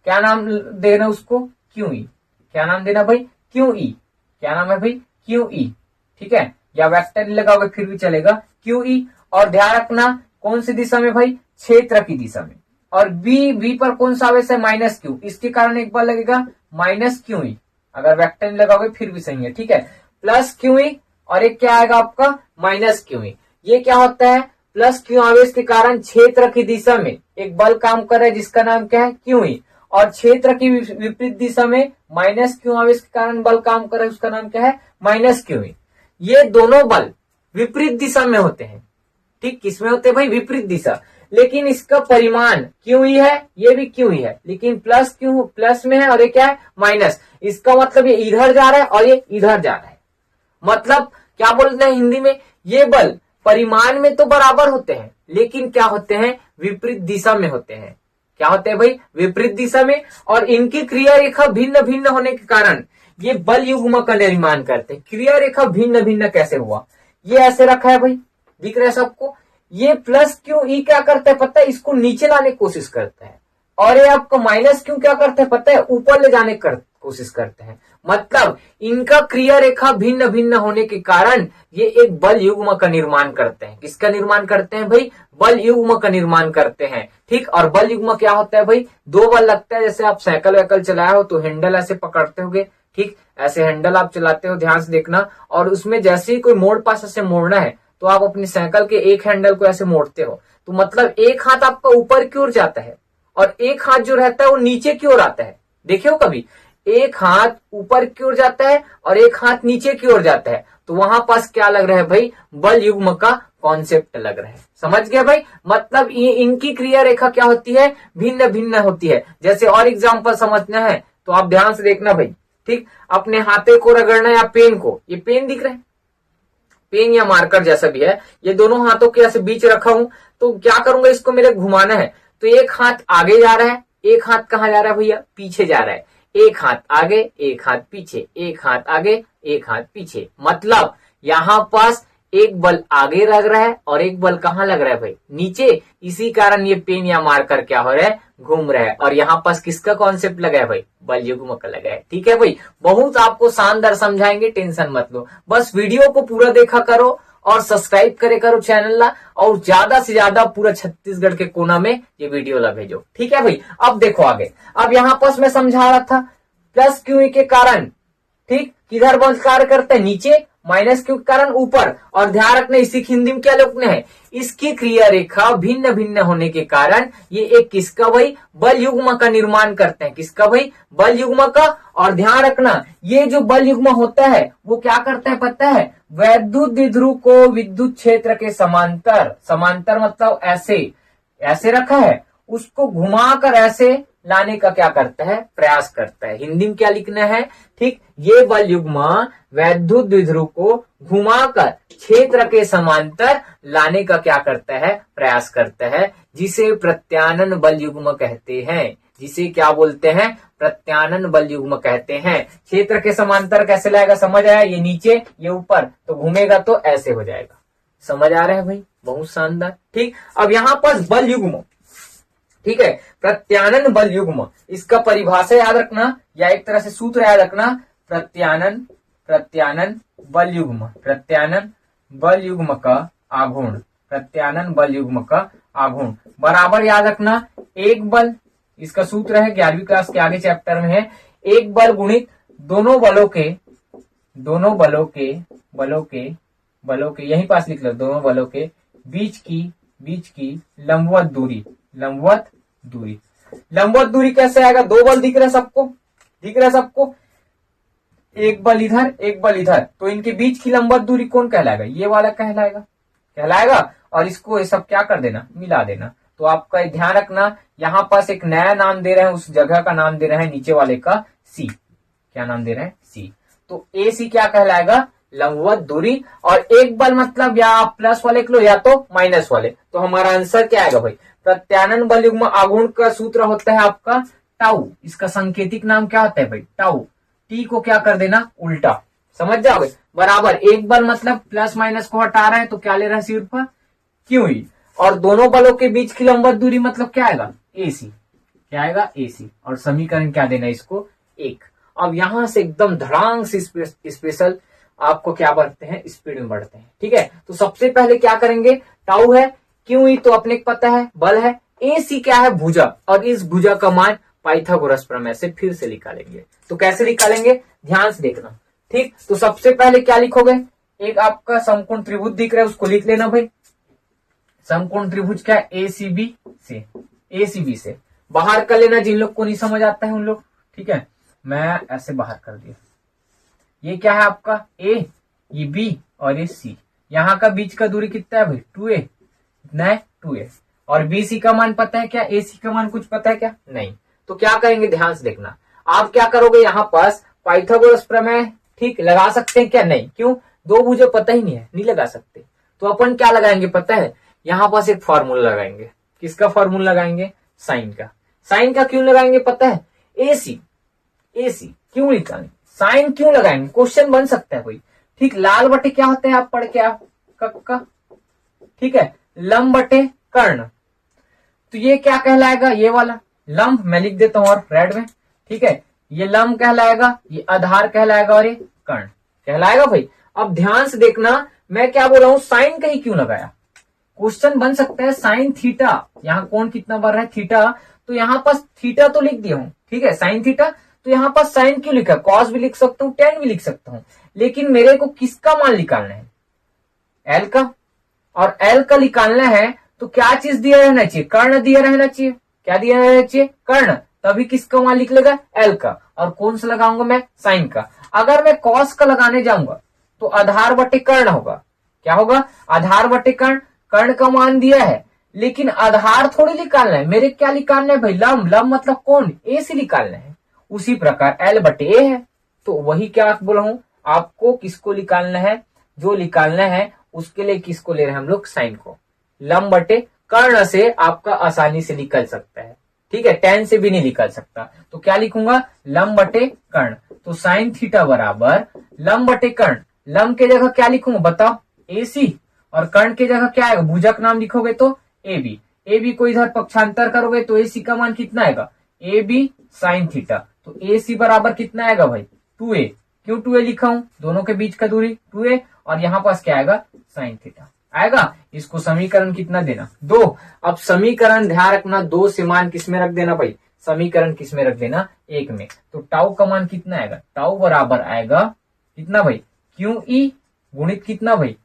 क्या नाम देना उसको, क्यू ई। क्या नाम देना भाई, क्यू ई। क्या नाम है भाई, क्यू ई। ठीक है, या वेक्टर लगाओगे फिर भी चलेगा, क्यू ई। और ध्यान रखना कौन सी दिशा में भाई, क्षेत्र की दिशा में। और बी पर कौन सा आवेश है, माइनस क्यू। इसके कारण एक बार लगेगा माइनस क्यू ई। अगर वेक्टर लगाओगे फिर भी सही है। ठीक है, प्लस क्यू ई और एक क्या आएगा आपका, माइनस क्यू ई। ये क्या होता है, प्लस क्यू आवेश के कारण क्षेत्र की दिशा में एक बल काम कर रहा है जिसका नाम क्या है, क्यू ई। और क्षेत्र की विपरीत दिशा में माइनस क्यू आवेश के कारण बल काम कर रहा है, उसका नाम क्या है, माइनस क्यू ई। ये दोनों बल विपरीत दिशा में होते हैं। ठीक, किसमें होते हैं भाई, विपरीत दिशा। लेकिन इसका परिमाण क्यू ई है, ये भी क्यू ई है, लेकिन प्लस क्यू प्लस में है और ये क्या है, माइनस। इसका मतलब ये इधर जा रहा है और ये इधर जा रहा है। मतलब क्या बोलते हैं हिंदी में, ये बल परिमाण में तो बराबर होते हैं लेकिन क्या होते हैं, विपरीत दिशा में होते हैं। क्या होते हैं भाई, विपरीत दिशा में। और इनकी क्रिया रेखा भिन्न भिन्न होने के कारण ये बल युग्म का निर्माण करते हैं। क्रिया रेखा भिन्न भिन्न कैसे हुआ, ये ऐसे रखा है भाई, दिख रहा है सबको। ये प्लस क्यू ई क्या करता है पता है, इसको नीचे लाने की कोशिश करता है। और ये आपको माइनस क्यू क्या करता है पता है, ऊपर ले जाने की कोशिश करते हैं। मतलब इनका क्रिया रेखा भिन्न भिन्न होने के कारण ये एक बल युग्म का निर्माण करते हैं। किसका निर्माण करते हैं भाई, बल युग्म का निर्माण करते हैं। ठीक, और बल युग्म क्या होता है भाई, 2 बल लगता है। जैसे आप साइकिल वाइकल चलाए हो तो हैंडल ऐसे पकड़ते होगे। ठीक, ऐसे हैंडल आप चलाते हो, ध्यान से देखना। और उसमें जैसे ही कोई मोड़ पास ऐसे मोड़ना है तो आप अपनी साइकिल के एक हैंडल को ऐसे मोड़ते हो। तो मतलब एक हाथ आपका ऊपर की ओर जाता है और एक हाथ जो रहता है वो नीचे की ओर आता है। देखे हो कभी, एक हाथ ऊपर की ओर जाता है और एक हाथ नीचे की ओर जाता है। तो वहां पास क्या लग रहा है भाई, बल युग्म का कॉन्सेप्ट लग रहा है। समझ गया भाई, मतलब ये इनकी क्रिया रेखा क्या होती है, भिन्न भिन्न होती है। जैसे और एग्जांपल समझना है तो आप ध्यान से देखना भाई। ठीक, अपने हाथे को रगड़ना या पेन को, ये पेन दिख रहा है, पेन या मार्कर जैसा भी है, ये दोनों हाथों के ऐसे बीच रखा हूं। तो क्या करूंगा, इसको मेरे घुमाना है तो एक हाथ आगे जा रहा है, एक हाथ कहाँ जा रहा है भैया, पीछे जा रहा है। एक हाथ आगे, एक हाथ पीछे, एक हाथ आगे, एक हाथ पीछे। मतलब यहां पास एक बल आगे लग रहा है और एक बल कहाँ लग रहा है भाई, नीचे। इसी कारण ये पेन या मार्कर क्या हो रहा है, घूम रहा है। और यहाँ पास किसका कॉन्सेप्ट लगा है भाई, बल युग्म का लगा है। ठीक है भाई, बहुत आपको शानदार समझाएंगे, टेंशन मत लो। बस वीडियो को पूरा देखा करो और सब्सक्राइब करे करो चैनल ला, और ज्यादा से ज्यादा पूरा छत्तीसगढ़ के कोना में ये वीडियो ला भेजो। ठीक है भाई, अब देखो आगे। अब यहाँ पास मैं समझा रहा था प्लस क्यू के कारण, ठीक, किधर बल कार्य करता है, नीचे। माइनस क्यू के कारण ऊपर, और ध्यान रखना इसी की हिंदी में क्या लिखना है, इसकी क्रिया रेखा भिन्न भिन्न होने के कारण ये एक किसका भाई, बल युग्म का निर्माण करते हैं। किसका भाई, बल युग्म का। और ध्यान रखना ये जो बल युग्म होता है वो क्या करता है पता है, वैद्युत द्विध्रुव को विद्युत क्षेत्र के समांतर, समांतर मतलब ऐसे रखा है, उसको घुमाकर ऐसे लाने का क्या करता है, प्रयास करता है। हिंदी में क्या लिखना है, ठीक, ये बल युग्म वैद्युत द्विध्रुव को घुमाकर क्षेत्र के समांतर लाने का क्या करता है, प्रयास करता है, जिसे प्रत्यानन बल युग्म कहते हैं। जिसे क्या बोलते हैं, प्रत्यानन बल युग्म कहते हैं। क्षेत्र के समांतर कैसे लाएगा, समझ आया, ये नीचे ये ऊपर, तो घूमेगा तो ऐसे हो जाएगा। समझ आ रहा है भाई, बहुत शानदार। ठीक, अब यहां पर बल युग्म, ठीक है, प्रत्यानन बल युग्म, इसका परिभाषा याद रखना या एक तरह से सूत्र याद रखना, प्रत्यानन बल युग्म, प्रत्यानन बल युग्म का आघूर्ण, प्रत्यानन बल युग्म का आघूर्ण बराबर याद रखना एक बल, इसका सूत्र है 11वीं क्लास के आगे चैप्टर में है, एक बल गुणित दोनों बलों के यहीं पास लिख लो, दोनों बलों के बीच की लंबवत दूरी कैसे आएगा, दो बल दिख रहे सबको, एक बल इधर, तो इनके बीच की लंबवत दूरी कौन कहलाएगा, ये वाला कहलाएगा। और इसको ये सब क्या कर देना, मिला देना। तो आपका ध्यान रखना यहां पास एक नया नाम दे रहे हैं, उस जगह का नाम दे रहे हैं नीचे वाले का सी, क्या नाम दे रहे हैं, सी। तो ए सी क्या कहलाएगा, लंबवत दूरी। और एक बल मतलब या आप प्लस वाले लो या तो माइनस वाले, तो हमारा आंसर क्या आएगा भाई, प्रत्यानन बल युग्म आघूर्ण का सूत्र होता है आपका टाउ, इसका सांकेतिक नाम क्या होता है भाई, टाउ। टी को क्या कर देना, उल्टा, समझ जाओगे, बराबर एक बल मतलब प्लस माइनस को हटा रहा है तो क्या ले रहा है सिर्फ क्यू ई, और दोनों बलों के बीच की लंबवत दूरी मतलब क्या आएगा, एसी, क्या आएगा, एसी। और समीकरण क्या देना इसको, एक। अब यहां से एकदम धड़ांग से स्पेशल आपको क्या बढ़ते हैं, स्पीड में बढ़ते हैं। ठीक है, तो सबसे पहले क्या करेंगे, टाउ है, क्यू ई तो अपने को पता है बल है, ए सी क्या है, भुजा, और इस भुजा का मान पाइथागोरस प्रमेय से फिर से निकालेंगे। तो कैसे निकालेंगे, ध्यान से देखना। ठीक, तो सबसे पहले क्या लिखोगे, एक आपका समकोण त्रिभुज दिख रहा है उसको लिख लेना भाई। समकोण त्रिभुज क्या है, एसीबी से बाहर कर लेना, जिन लोग को नहीं समझ आता है उन लोग। ठीक है, मैं ऐसे बाहर कर दिया। ये क्या है आपका ए, ये बी और ये सी, यहाँ का बीच का दूरी कितना है भाई, 2a, कितना है 2a। और बी सी का मान पता है क्या, ए सी का मान कुछ पता है क्या, नहीं। तो क्या करेंगे, ध्यान से देखना, आप क्या करोगे, यहाँ पास पाइथागोरस प्रमेय ठीक लगा सकते हैं क्या, नहीं, क्यों, दो भुजा पता ही नहीं है, नहीं लगा सकते। तो अपन क्या लगाएंगे पता है, यहाँ पास एक फॉर्मूला लगाएंगे। किसका फॉर्मूला लगाएंगे, साइन का। साइन का क्यों लगाएंगे पता है, एसी क्यों निकालेंगे, साइन क्यों लगाएंगे, क्वेश्चन बन सकता है कोई। ठीक, लाल बटे क्या होता है, आप पढ़ के आओ कक्का। ठीक है, लंब बटे कर्ण, तो ये क्या कहलाएगा, ये वाला लंब मैं लिख देता हूं और रेड में। ठीक है, ये लंब कहलाएगा, ये आधार कहलाएगा और ये कर्ण कहलाएगा भाई। अब ध्यान से देखना मैं क्या बोल रहा हूं, साइन कहीं क्यों लगाया, क्वेश्चन बन सकता है साइन थीटा, यहाँ कौन कितना बढ़ रहा है थीटा, तो यहाँ पास थीटा तो लिख दिया हूं। ठीक है, साइन थीटा, तो यहाँ पास साइन क्यों लिखा, कॉस भी लिख सकता हूँ, टेन भी लिख सकता हूँ, लेकिन मेरे को किसका मान निकालना है, एल का। और एल का निकालना है तो क्या चीज दिया रहना चाहिए, कर्ण दिया रहना चाहिए। क्या दिया रहना चाहिए, कर्ण, तभी किसका मान लिख लेगा, एल का। और कौन सा लगाऊंगा मैं, साइन का। अगर मैं कॉस का लगाने जाऊंगा तो आधार बटे कर्ण होगा, क्या होगा, आधार बटे कर्ण। कर्ण का मान दिया है लेकिन आधार थोड़ी निकालना है, मेरे क्या निकालना है भाई, लंब मतलब कौन, ए से निकालना है। उसी प्रकार एल बटे ए है, तो वही क्या बोला हूं आपको, किसको निकालना है, जो निकालना है उसके लिए किसको ले रहे हैं हम लोग, साइन को। लंब बटे कर्ण से आपका आसानी से निकल सकता है। ठीक है, टेन से भी नहीं निकल सकता, तो क्या लिखूंगा, लंब बटे कर्ण। तो साइन थीटा बराबर लंब बटे कर्ण, लंब के जगह क्या लिखूंगा बताओ, एसी, और कर्ण के जगह क्या आएगा, भुजक नाम लिखोगे तो ए बी को इधर पक्षांतर करोगे तो एसी का मान कितना आएगा, ए बी साइन थीटा। तो ए सी बराबर कितना आएगा भाई, 2a। क्यों 2a लिखा हूं, दोनों के बीच का दूरी 2a, और यहाँ पास क्या आएगा, साइन थीटा आएगा। इसको समीकरण कितना देना, 2। अब समीकरण ध्यान रखना, 2 से मान किसमें रख देना भाई, समीकरण किसमें रख देना, 1 में। तो टाउ का मान कितना आएगा, टाउ बराबर आएगा कितना भाई, क्यू ई गुणित कितना भाई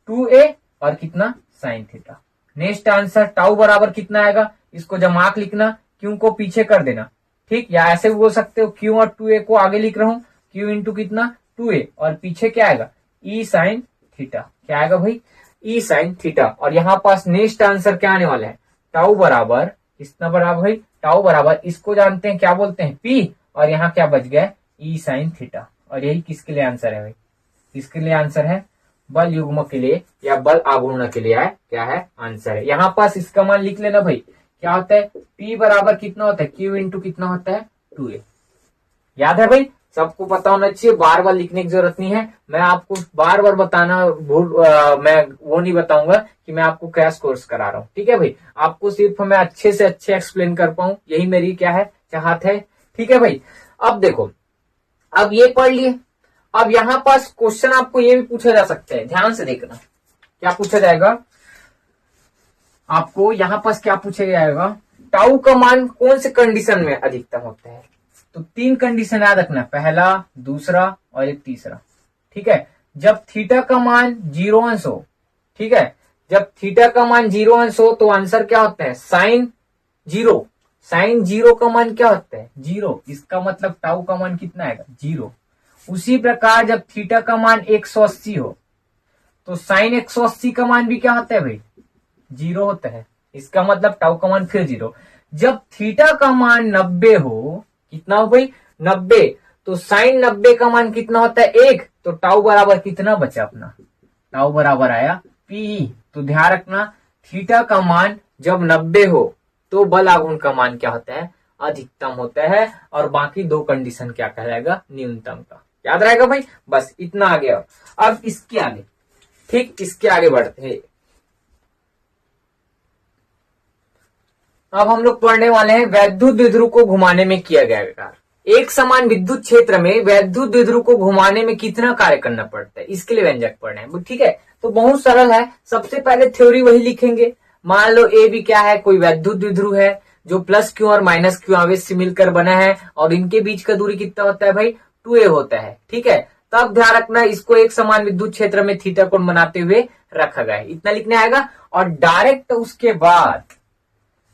2a और कितना sine theta. Next answer tau बराबर कितना आएगा, इसको जमाक लिखना, क्यू को पीछे कर देना, ठीक, या ऐसे भी बोल सकते हो क्यू और 2a को आगे लिख रहा हूं, क्यू इंटू कितना 2a और पीछे क्या आएगा ई साइन थीटा। क्या आएगा भाई ई साइन थीटा। और यहाँ पास नेक्स्ट आंसर क्या आने वाला है, टाउ बराबर कितना बराबर भाई, टाउ बराबर इसको जानते हैं क्या बोलते हैं पी, और यहाँ क्या बच गया ई साइन थीटा। और यही किसके लिए आंसर है भाई, किसके लिए आंसर है, बल युग्म के लिए या बल आघूर्ण के लिए है, क्या है आंसर है। यहाँ पास इसका मान लिख लेना भाई, क्या होता है P बराबर कितना होता है क्यू इंटू कितना होता है 2a। याद है भाई, सबको पता होना चाहिए, बार बार लिखने की जरूरत नहीं है। मैं आपको बार बार बताना मैं वो नहीं बताऊंगा कि मैं आपको क्रैश कोर्स करा रहा हूँ, ठीक है भाई। आपको सिर्फ मैं अच्छे से अच्छे एक्सप्लेन कर पाऊं, यही मेरी क्या है चाहत है, ठीक है भाई। अब देखो, अब ये पढ़ लिए, अब यहाँ पास क्वेश्चन आपको ये भी पूछा जा सकता है, ध्यान से देखना क्या पूछा जाएगा आपको। यहाँ पास क्या पूछा जाएगा, टाउ का मान कौन से कंडीशन में अधिकतम होता है। तो 3 कंडीशन याद रखना, पहला, दूसरा और एक तीसरा, ठीक है। जब थीटा का मान 0 अंश हो, ठीक है, जब थीटा का मान 0 अंश हो तो आंसर क्या होता है साइन 0। साइन 0 का मान क्या होता है 0, इसका मतलब टाउ का मान कितना आएगा 0। उसी प्रकार जब थीटा का मान 180 हो तो साइन 180 का मान भी क्या होता है भाई 0 होता है, इसका मतलब टाउ का मान फिर 0। जब थीटा का मान 90 हो, कितना हो भाई 90, तो साइन 90 का मान कितना होता है 1, तो टाउ बराबर कितना बचा अपना, टाउ बराबर आया पी। तो ध्यान रखना थीटा का मान जब 90 हो तो बल आघूर्ण का मान क्या होता है अधिकतम होता है, और बाकी 2 कंडीशन क्या कहलाएगा न्यूनतम का। याद रहेगा भाई, बस इतना आ गया। अब इसके आगे, ठीक, इसके आगे बढ़ते हैं। अब हम लोग पढ़ने वाले हैं वैद्युत द्विध्रुव को घुमाने में किया गया कार्य। एक समान विद्युत क्षेत्र में वैद्युत द्विध्रुव को घुमाने में कितना कार्य करना पड़ता है, इसके लिए व्यंजक पढ़ना है, ठीक है। तो बहुत सरल है, सबसे पहले थ्योरी वही लिखेंगे। मान लो ए भी क्या है, कोई वैद्युत द्विध्रुव है जो प्लस क्यू और माइनस क्यू आवेश से मिलकर बना है, और इनके बीच का दूरी कितना होता है भाई 2a होता है, ठीक है। तब ध्यान रखना इसको एक समान विद्युत क्षेत्र में थीटा कोण बनाते हुए रखा गया है, इतना लिखने आएगा। और डायरेक्ट उसके बाद,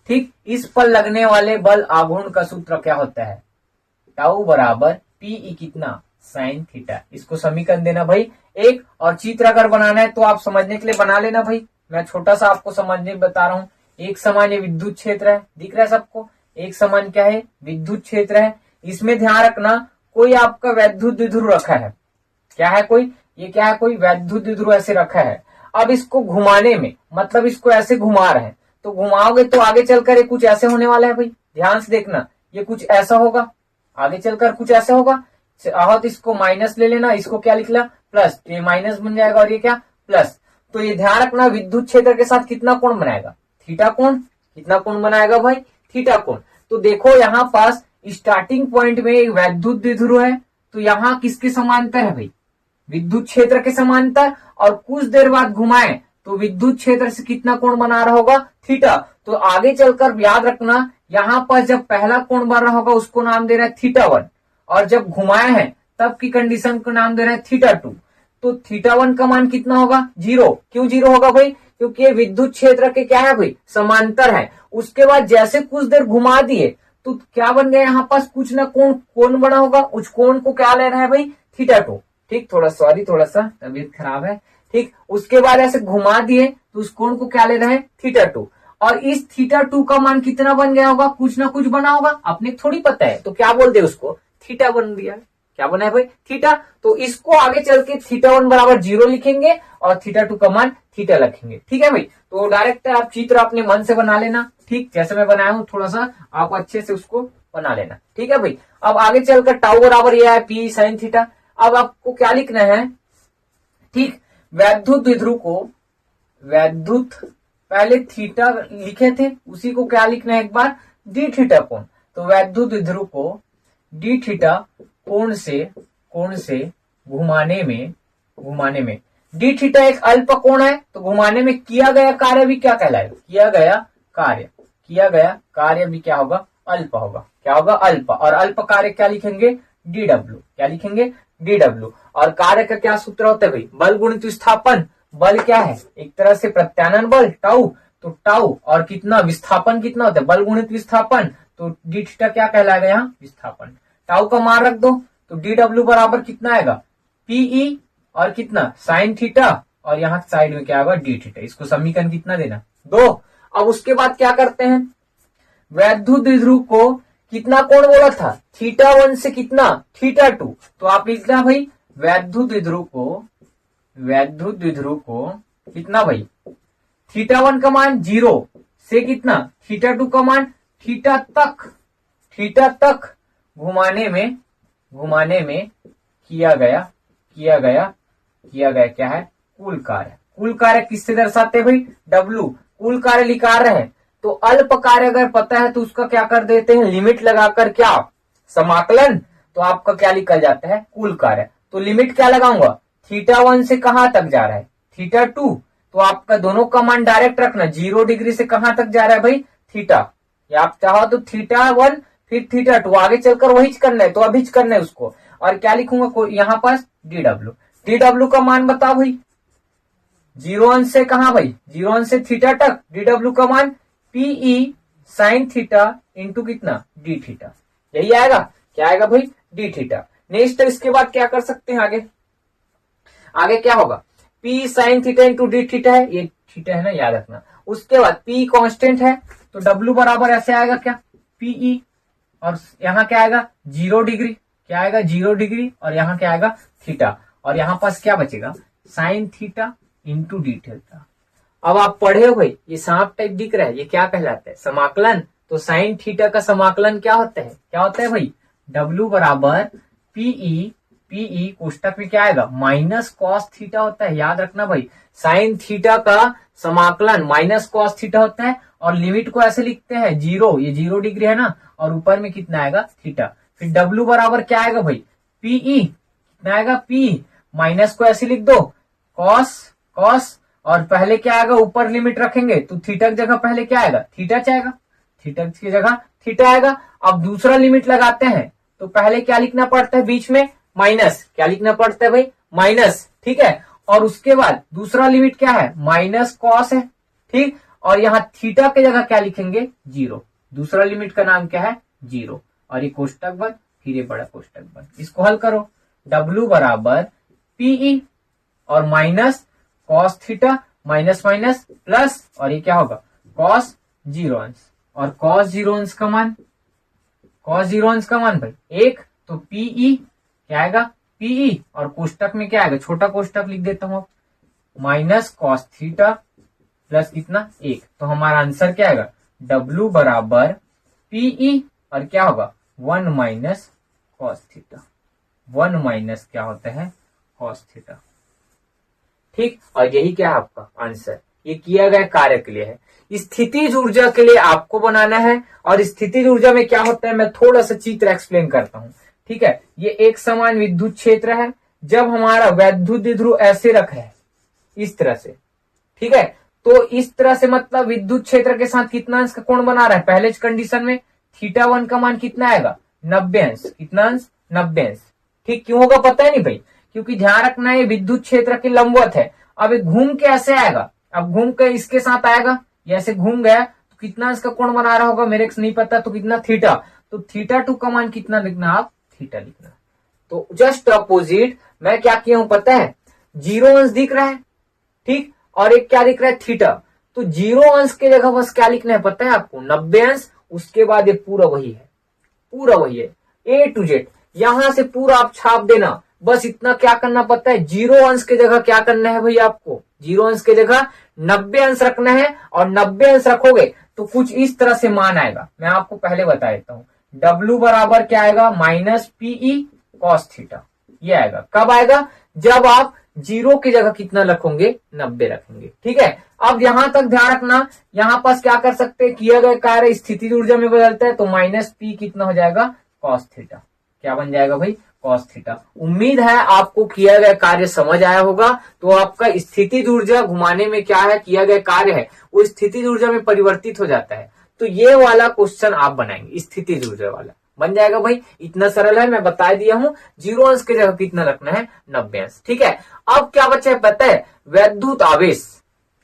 ठीक, इस पर लगने वाले बल आघूर्ण का सूत्र क्या होता है, टाउ बराबर पी कितना साइन थीटा। इसको समीकरण देना भाई एक, और चित्र अगर बनाना है तो आप समझने के लिए बना लेना भाई, मैं छोटा सा आपको समझने बता रहा हूं। एक समान ये विद्युत क्षेत्र है, दिख रहा है सबको, एक समान क्या है विद्युत क्षेत्र है। इसमें ध्यान रखना कोई आपका वैद्युत द्विध्रुव रखा है, क्या है कोई, ये क्या है कोई वैद्युत द्विध्रुव ऐसे रखा है। अब इसको घुमाने में, मतलब इसको ऐसे घुमा रहे हैं, तो घुमाओगे तो आगे चलकर ये कुछ ऐसे होने वाला है भाई, ध्यान से देखना, ये कुछ ऐसा होगा, आगे चलकर कुछ ऐसा होगा। तो इसको माइनस ले लेना, इसको क्या लिखला प्लस, ये माइनस बन जाएगा और ये क्या प्लस। तो ये ध्यान रखना विद्युत क्षेत्र के साथ कितना कोण बनाएगा थीटा कोण, कितना कोण बनाएगा भाई थीटा कोण। तो देखो यहाँ पास स्टार्टिंग पॉइंट में एक वैद्युत द्विध्रुव है, तो यहाँ किसके समांतर है भाई विद्युत क्षेत्र के समांतर, और कुछ देर बाद घुमाए तो विद्युत क्षेत्र से कितना कोण बना रहा होगा थीटा। तो आगे चलकर याद रखना यहाँ पर जब पहला कोण बन रहा होगा उसको नाम दे रहा है थीटा 1, और जब घुमाए हैं तब की कंडीशन को नाम दे रहा है थीटा 2। तो थीटा 1 का मान कितना होगा 0। क्यों 0 होगा भाई, क्योंकि ये विद्युत क्षेत्र के क्या है भाई समांतर है। उसके बाद जैसे कुछ देर घुमा दिए तो क्या बन गया यहाँ पास कुछ ना कोण बना होगा, उस कोण को क्या ले रहा है भाई थीटा 2, ठीक, थोड़ा सा तबीयत खराब है, ठीक। उसके बाद ऐसे घुमा दिए तो उस कोण को क्या ले रहे हैं थीटा 2, और इस थीटा 2 का मान कितना बन गया होगा, कुछ ना कुछ बना होगा, अपने थोड़ी पता है, तो क्या बोल दे उसको थीटा बन दिया, क्या बना है भाई थीटा। तो इसको आगे चल के थीटा 1 बराबर 0 लिखेंगे और थीटा 2 का मान थीटा रखेंगे, ठीक है भाई। तो डायरेक्ट आप चित्र अपने मन से बना लेना, ठीक, जैसे मैं बनाया हूं थोड़ा सा आप अच्छे से उसको बना लेना, ठीक है भाई। अब आगे चलकर टाउ बराबर यह है पी साइन थीटा। अब आपको क्या लिखना है, ठीक, वैद्युत द्विध्रुव को, वैद्युत पहले थीटा लिखे थे उसी को क्या लिखना है एक बार डी थीटा कोण। तो वैद्युत द्विध्रुव को डी थीटा कोण से घुमाने में डी थीटा एक अल्प कोण है, तो घुमाने में किया गया कार्य भी क्या कहलाएगा, किया गया कार्य भी क्या होगा अल्प होगा, क्या होगा अल्प। और अल्प कार्य क्या लिखेंगे डी डब्ल्यू, क्या लिखेंगे डी डब्ल्यू। और कार्य का क्या सूत्र होता है भाई, बल गुणित विस्थापन। बल क्या है, एक तरह से प्रत्यानयन बल टाउ, तो टाउ और कितना विस्थापन कितना होता है, बल गुणित विस्थापन, तो डी थीटा क्या कहलाएगा यहाँ, विस्थापन। टाउ का मान रख दो तो डी डब्ल्यू बराबर कितना आएगा, पीई और कितना साइन थीटा, और यहाँ साइड में क्या होगा डी थीटा। इसको समीकरण कितना देना, 2। अब उसके बाद क्या करते हैं, वैद्युत द्विध्रुव को कितना कोण बोला था, θ1 से कितना θ2, तो आप लिखना भाई वैद्युत द्विध्रुव को कितना भाई, θ1 का मान 0 से कितना θ2 का मान थीटा तक घुमाने में किया गया क्या है, कुल कार्य। कुल कार्य किससे दर्शाते हैं भाई, W। कुल कार्य लिखा रहे हैं तो अल्प कार्य अगर पता है तो उसका क्या कर देते हैं, लिमिट लगाकर क्या, समाकलन, तो आपका क्या निकल जाता है, कुल कार्य। तो लिमिट क्या लगाऊंगा, θ1 से कहां तक जा रहा है, θ2, तो आपका दोनों का मान डायरेक्ट रखना, 0 डिग्री से कहां तक जा रहा है भाई, थीटा, या आप चाहो तो θ1 फिर θ2, आगे चलकर वही करना है तो अभी करना है उसको। और क्या लिखूंगा यहाँ पास, DW का मान बताओ भाई, 0 अंश से कहां भाई, 0 अंश से थीटा तक, DW का मान PE साइन थीटा इंटू कितना, डी थीटा, यही आएगा, क्या आएगा भाई, डी थीटा। नेक्स्ट इसके बाद क्या कर सकते हैं, आगे क्या होगा, P sine theta into D theta है, ये थीटा है ना, याद रखना। उसके बाद P कांस्टेंट है तो W बराबर ऐसे आएगा क्या, PE, और यहाँ क्या आएगा 0 डिग्री, क्या आएगा 0 डिग्री, और यहाँ क्या आएगा थीटा, और यहाँ पास क्या बचेगा, sine theta into D theta. अब आप पढ़े हो भाई, ये सांप टाइप दिख रहा है, ये क्या कहलाता है, समाकलन। तो साइन थीटा का समाकलन क्या होता है भाई, W बराबर PE कोष्टक में क्या आएगा, माइनस कॉस थीटा होता है, याद रखना भाई, साइन थीटा का समाकलन माइनस कॉस थीटा होता है, और लिमिट को ऐसे लिखते हैं 0, ये 0 डिग्री है ना, और ऊपर में कितना आएगा थीटा। फिर W बराबर क्या आएगा भाई, PE कितना आएगा, P माइनस को ऐसे लिख दो, कॉस, और पहले क्या आएगा, ऊपर लिमिट रखेंगे तो थीटा की जगह पहले क्या आएगा, थीटा आएगा, थीटा की जगह थीटा आएगा। अब दूसरा लिमिट लगाते हैं तो पहले क्या लिखना पड़ता है, बीच में माइनस, क्या लिखना पड़ता है भाई, माइनस, ठीक है। और उसके बाद दूसरा लिमिट क्या है, माइनस कॉस है, ठीक, और यहाँ थीटा की जगह क्या लिखेंगे, 0। दूसरा लिमिट का नाम क्या है, 0, और ये कोष्टक बंद, फिर ये बड़ा कोष्टक बंद। इसको हल करो, W बराबर PE और minus cos theta minus plus, और ये क्या होगा, कॉस 0 अंश, और कॉस 0 अंश का मान भाई 1, तो PE क्या आएगा, PE, और कोष्टक में क्या आएगा, छोटा कोष्टक लिख देता हूं, माइनस कॉस थीटा प्लस कितना 1, तो हमारा आंसर क्या आएगा, W बराबर PE और क्या होगा 1 माइनस कॉस थीटा, 1 माइनस क्या होता है, कॉस थीटा, ठीक। और यही क्या है आपका आंसर, ये किया गया कार्य के लिए है, स्थितिज ऊर्जा के लिए आपको बनाना है। और स्थितिज ऊर्जा में क्या होता है, मैं थोड़ा सा चित्र एक्सप्लेन करता हूं, ठीक है। ये एक समान विद्युत क्षेत्र है, जब हमारा वैद्युत द्विध्रुव ऐसे रखा है इस तरह से, ठीक है, तो इस तरह से मतलब विद्युत क्षेत्र के साथ कितना अंश का कोण बना रहा है, पहले कंडीशन में θ1 का मान कितना आएगा, 90 अंश, कितना अंश, 90 अंश, ठीक। क्यों होगा पता है नहीं भाई, क्योंकि ध्यान रखना है विद्युत क्षेत्र के लंबवत है। अब ये घूम के ऐसे आएगा, अब घूम के इसके साथ आएगा, ये ऐसे घूम गया तो कितना अंश का कोण बना रहा होगा, मेरे को नहीं पता, तो कितना थीटा, तो θ2 का मान कितना लिखना, आप थीटा लिखना। तो जस्ट अपोजिट मैं क्या किया हूं पता है, 0 अंश दिख रहा है, ठीक, और एक क्या दिख रहा है, थीटा, तो 0 अंश के जगह बस क्या लिखना है पता है आपको, 90 अंश, उसके बाद ये पूरा वही है A to Z, यहां से पूरा आप छाप देना, बस इतना क्या करना पड़ता है, 0 अंश के जगह क्या करना है भाई, आपको 0 अंश के जगह 90 अंश रखना है, और 90 अंश रखोगे तो कुछ इस तरह से मान आएगा। मैं आपको पहले बता देता हूं, W बराबर क्या आएगा, माइनस PE कॉस थीटा, ये आएगा। कब आएगा, जब आप 0 की जगह कितना रखोगे, 90 रखेंगे, ठीक है। अब यहां तक ध्यान रखना, यहां पास क्या कर सकते हैं, किया गया कार्य स्थितिज ऊर्जा में बदलता है, तो माइनस P कितना हो जाएगा, कॉस थीटा, क्या बन जाएगा भाई, कॉस थीटा। उम्मीद है आपको किया गया कार्य समझ आया होगा। तो आपका स्थितिज ऊर्जा घुमाने में क्या है, किया गया कार्य है वो स्थितिज ऊर्जा में परिवर्तित हो जाता है। तो ये वाला क्वेश्चन आप बनाएंगे, स्थितिज ऊर्जा वाला बन जाएगा भाई, इतना सरल है, मैं बता दिया हूं। 0 अंश की जगह कितना रखना है, 90 अंश। ठीक है, अब क्या बचा है पता है, वैद्युत आवेश।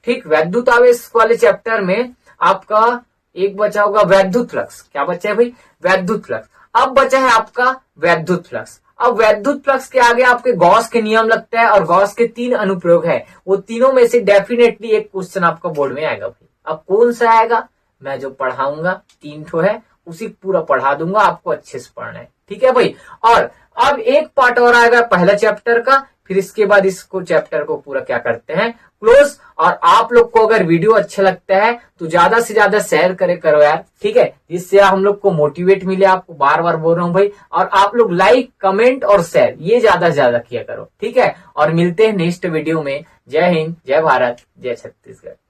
ठीक, वैद्युत आवेश वाले चैप्टर में आपका एक बचा होगा वैद्युत फ्लक्स। क्या बचा है भाई, वैद्युत फ्लक्स। अब बचा है आपका वैद्युत फ्लक्स। अब वैद्युत फ्लक्स के आगे आपके गॉस के नियम लगता है, और गॉस के 3 अनुप्रयोग है, वो तीनों में से डेफिनेटली एक क्वेश्चन आपका बोर्ड में आएगा भाई। अब कौन सा आएगा, मैं जो पढ़ाऊंगा 3 ठो है, उसी पूरा पढ़ा दूंगा, आपको अच्छे से पढ़ना है। ठीक है भाई, और अब एक पार्ट और आएगा पहला चैप्टर का, फिर इसके बाद इसको चैप्टर को पूरा क्या करते हैं, क्लोज। और आप लोग को अगर वीडियो अच्छा लगता है तो ज्यादा से ज्यादा शेयर करो यार, ठीक है, जिससे हम लोग को मोटिवेट मिले। आपको बार बार बोल रहा हूं भाई, और आप लोग लाइक, कमेंट और शेयर ये ज्यादा से ज्यादा किया करो। ठीक है, और मिलते हैं नेक्स्ट वीडियो में। जय हिंद, जय भारत, जय छत्तीसगढ़।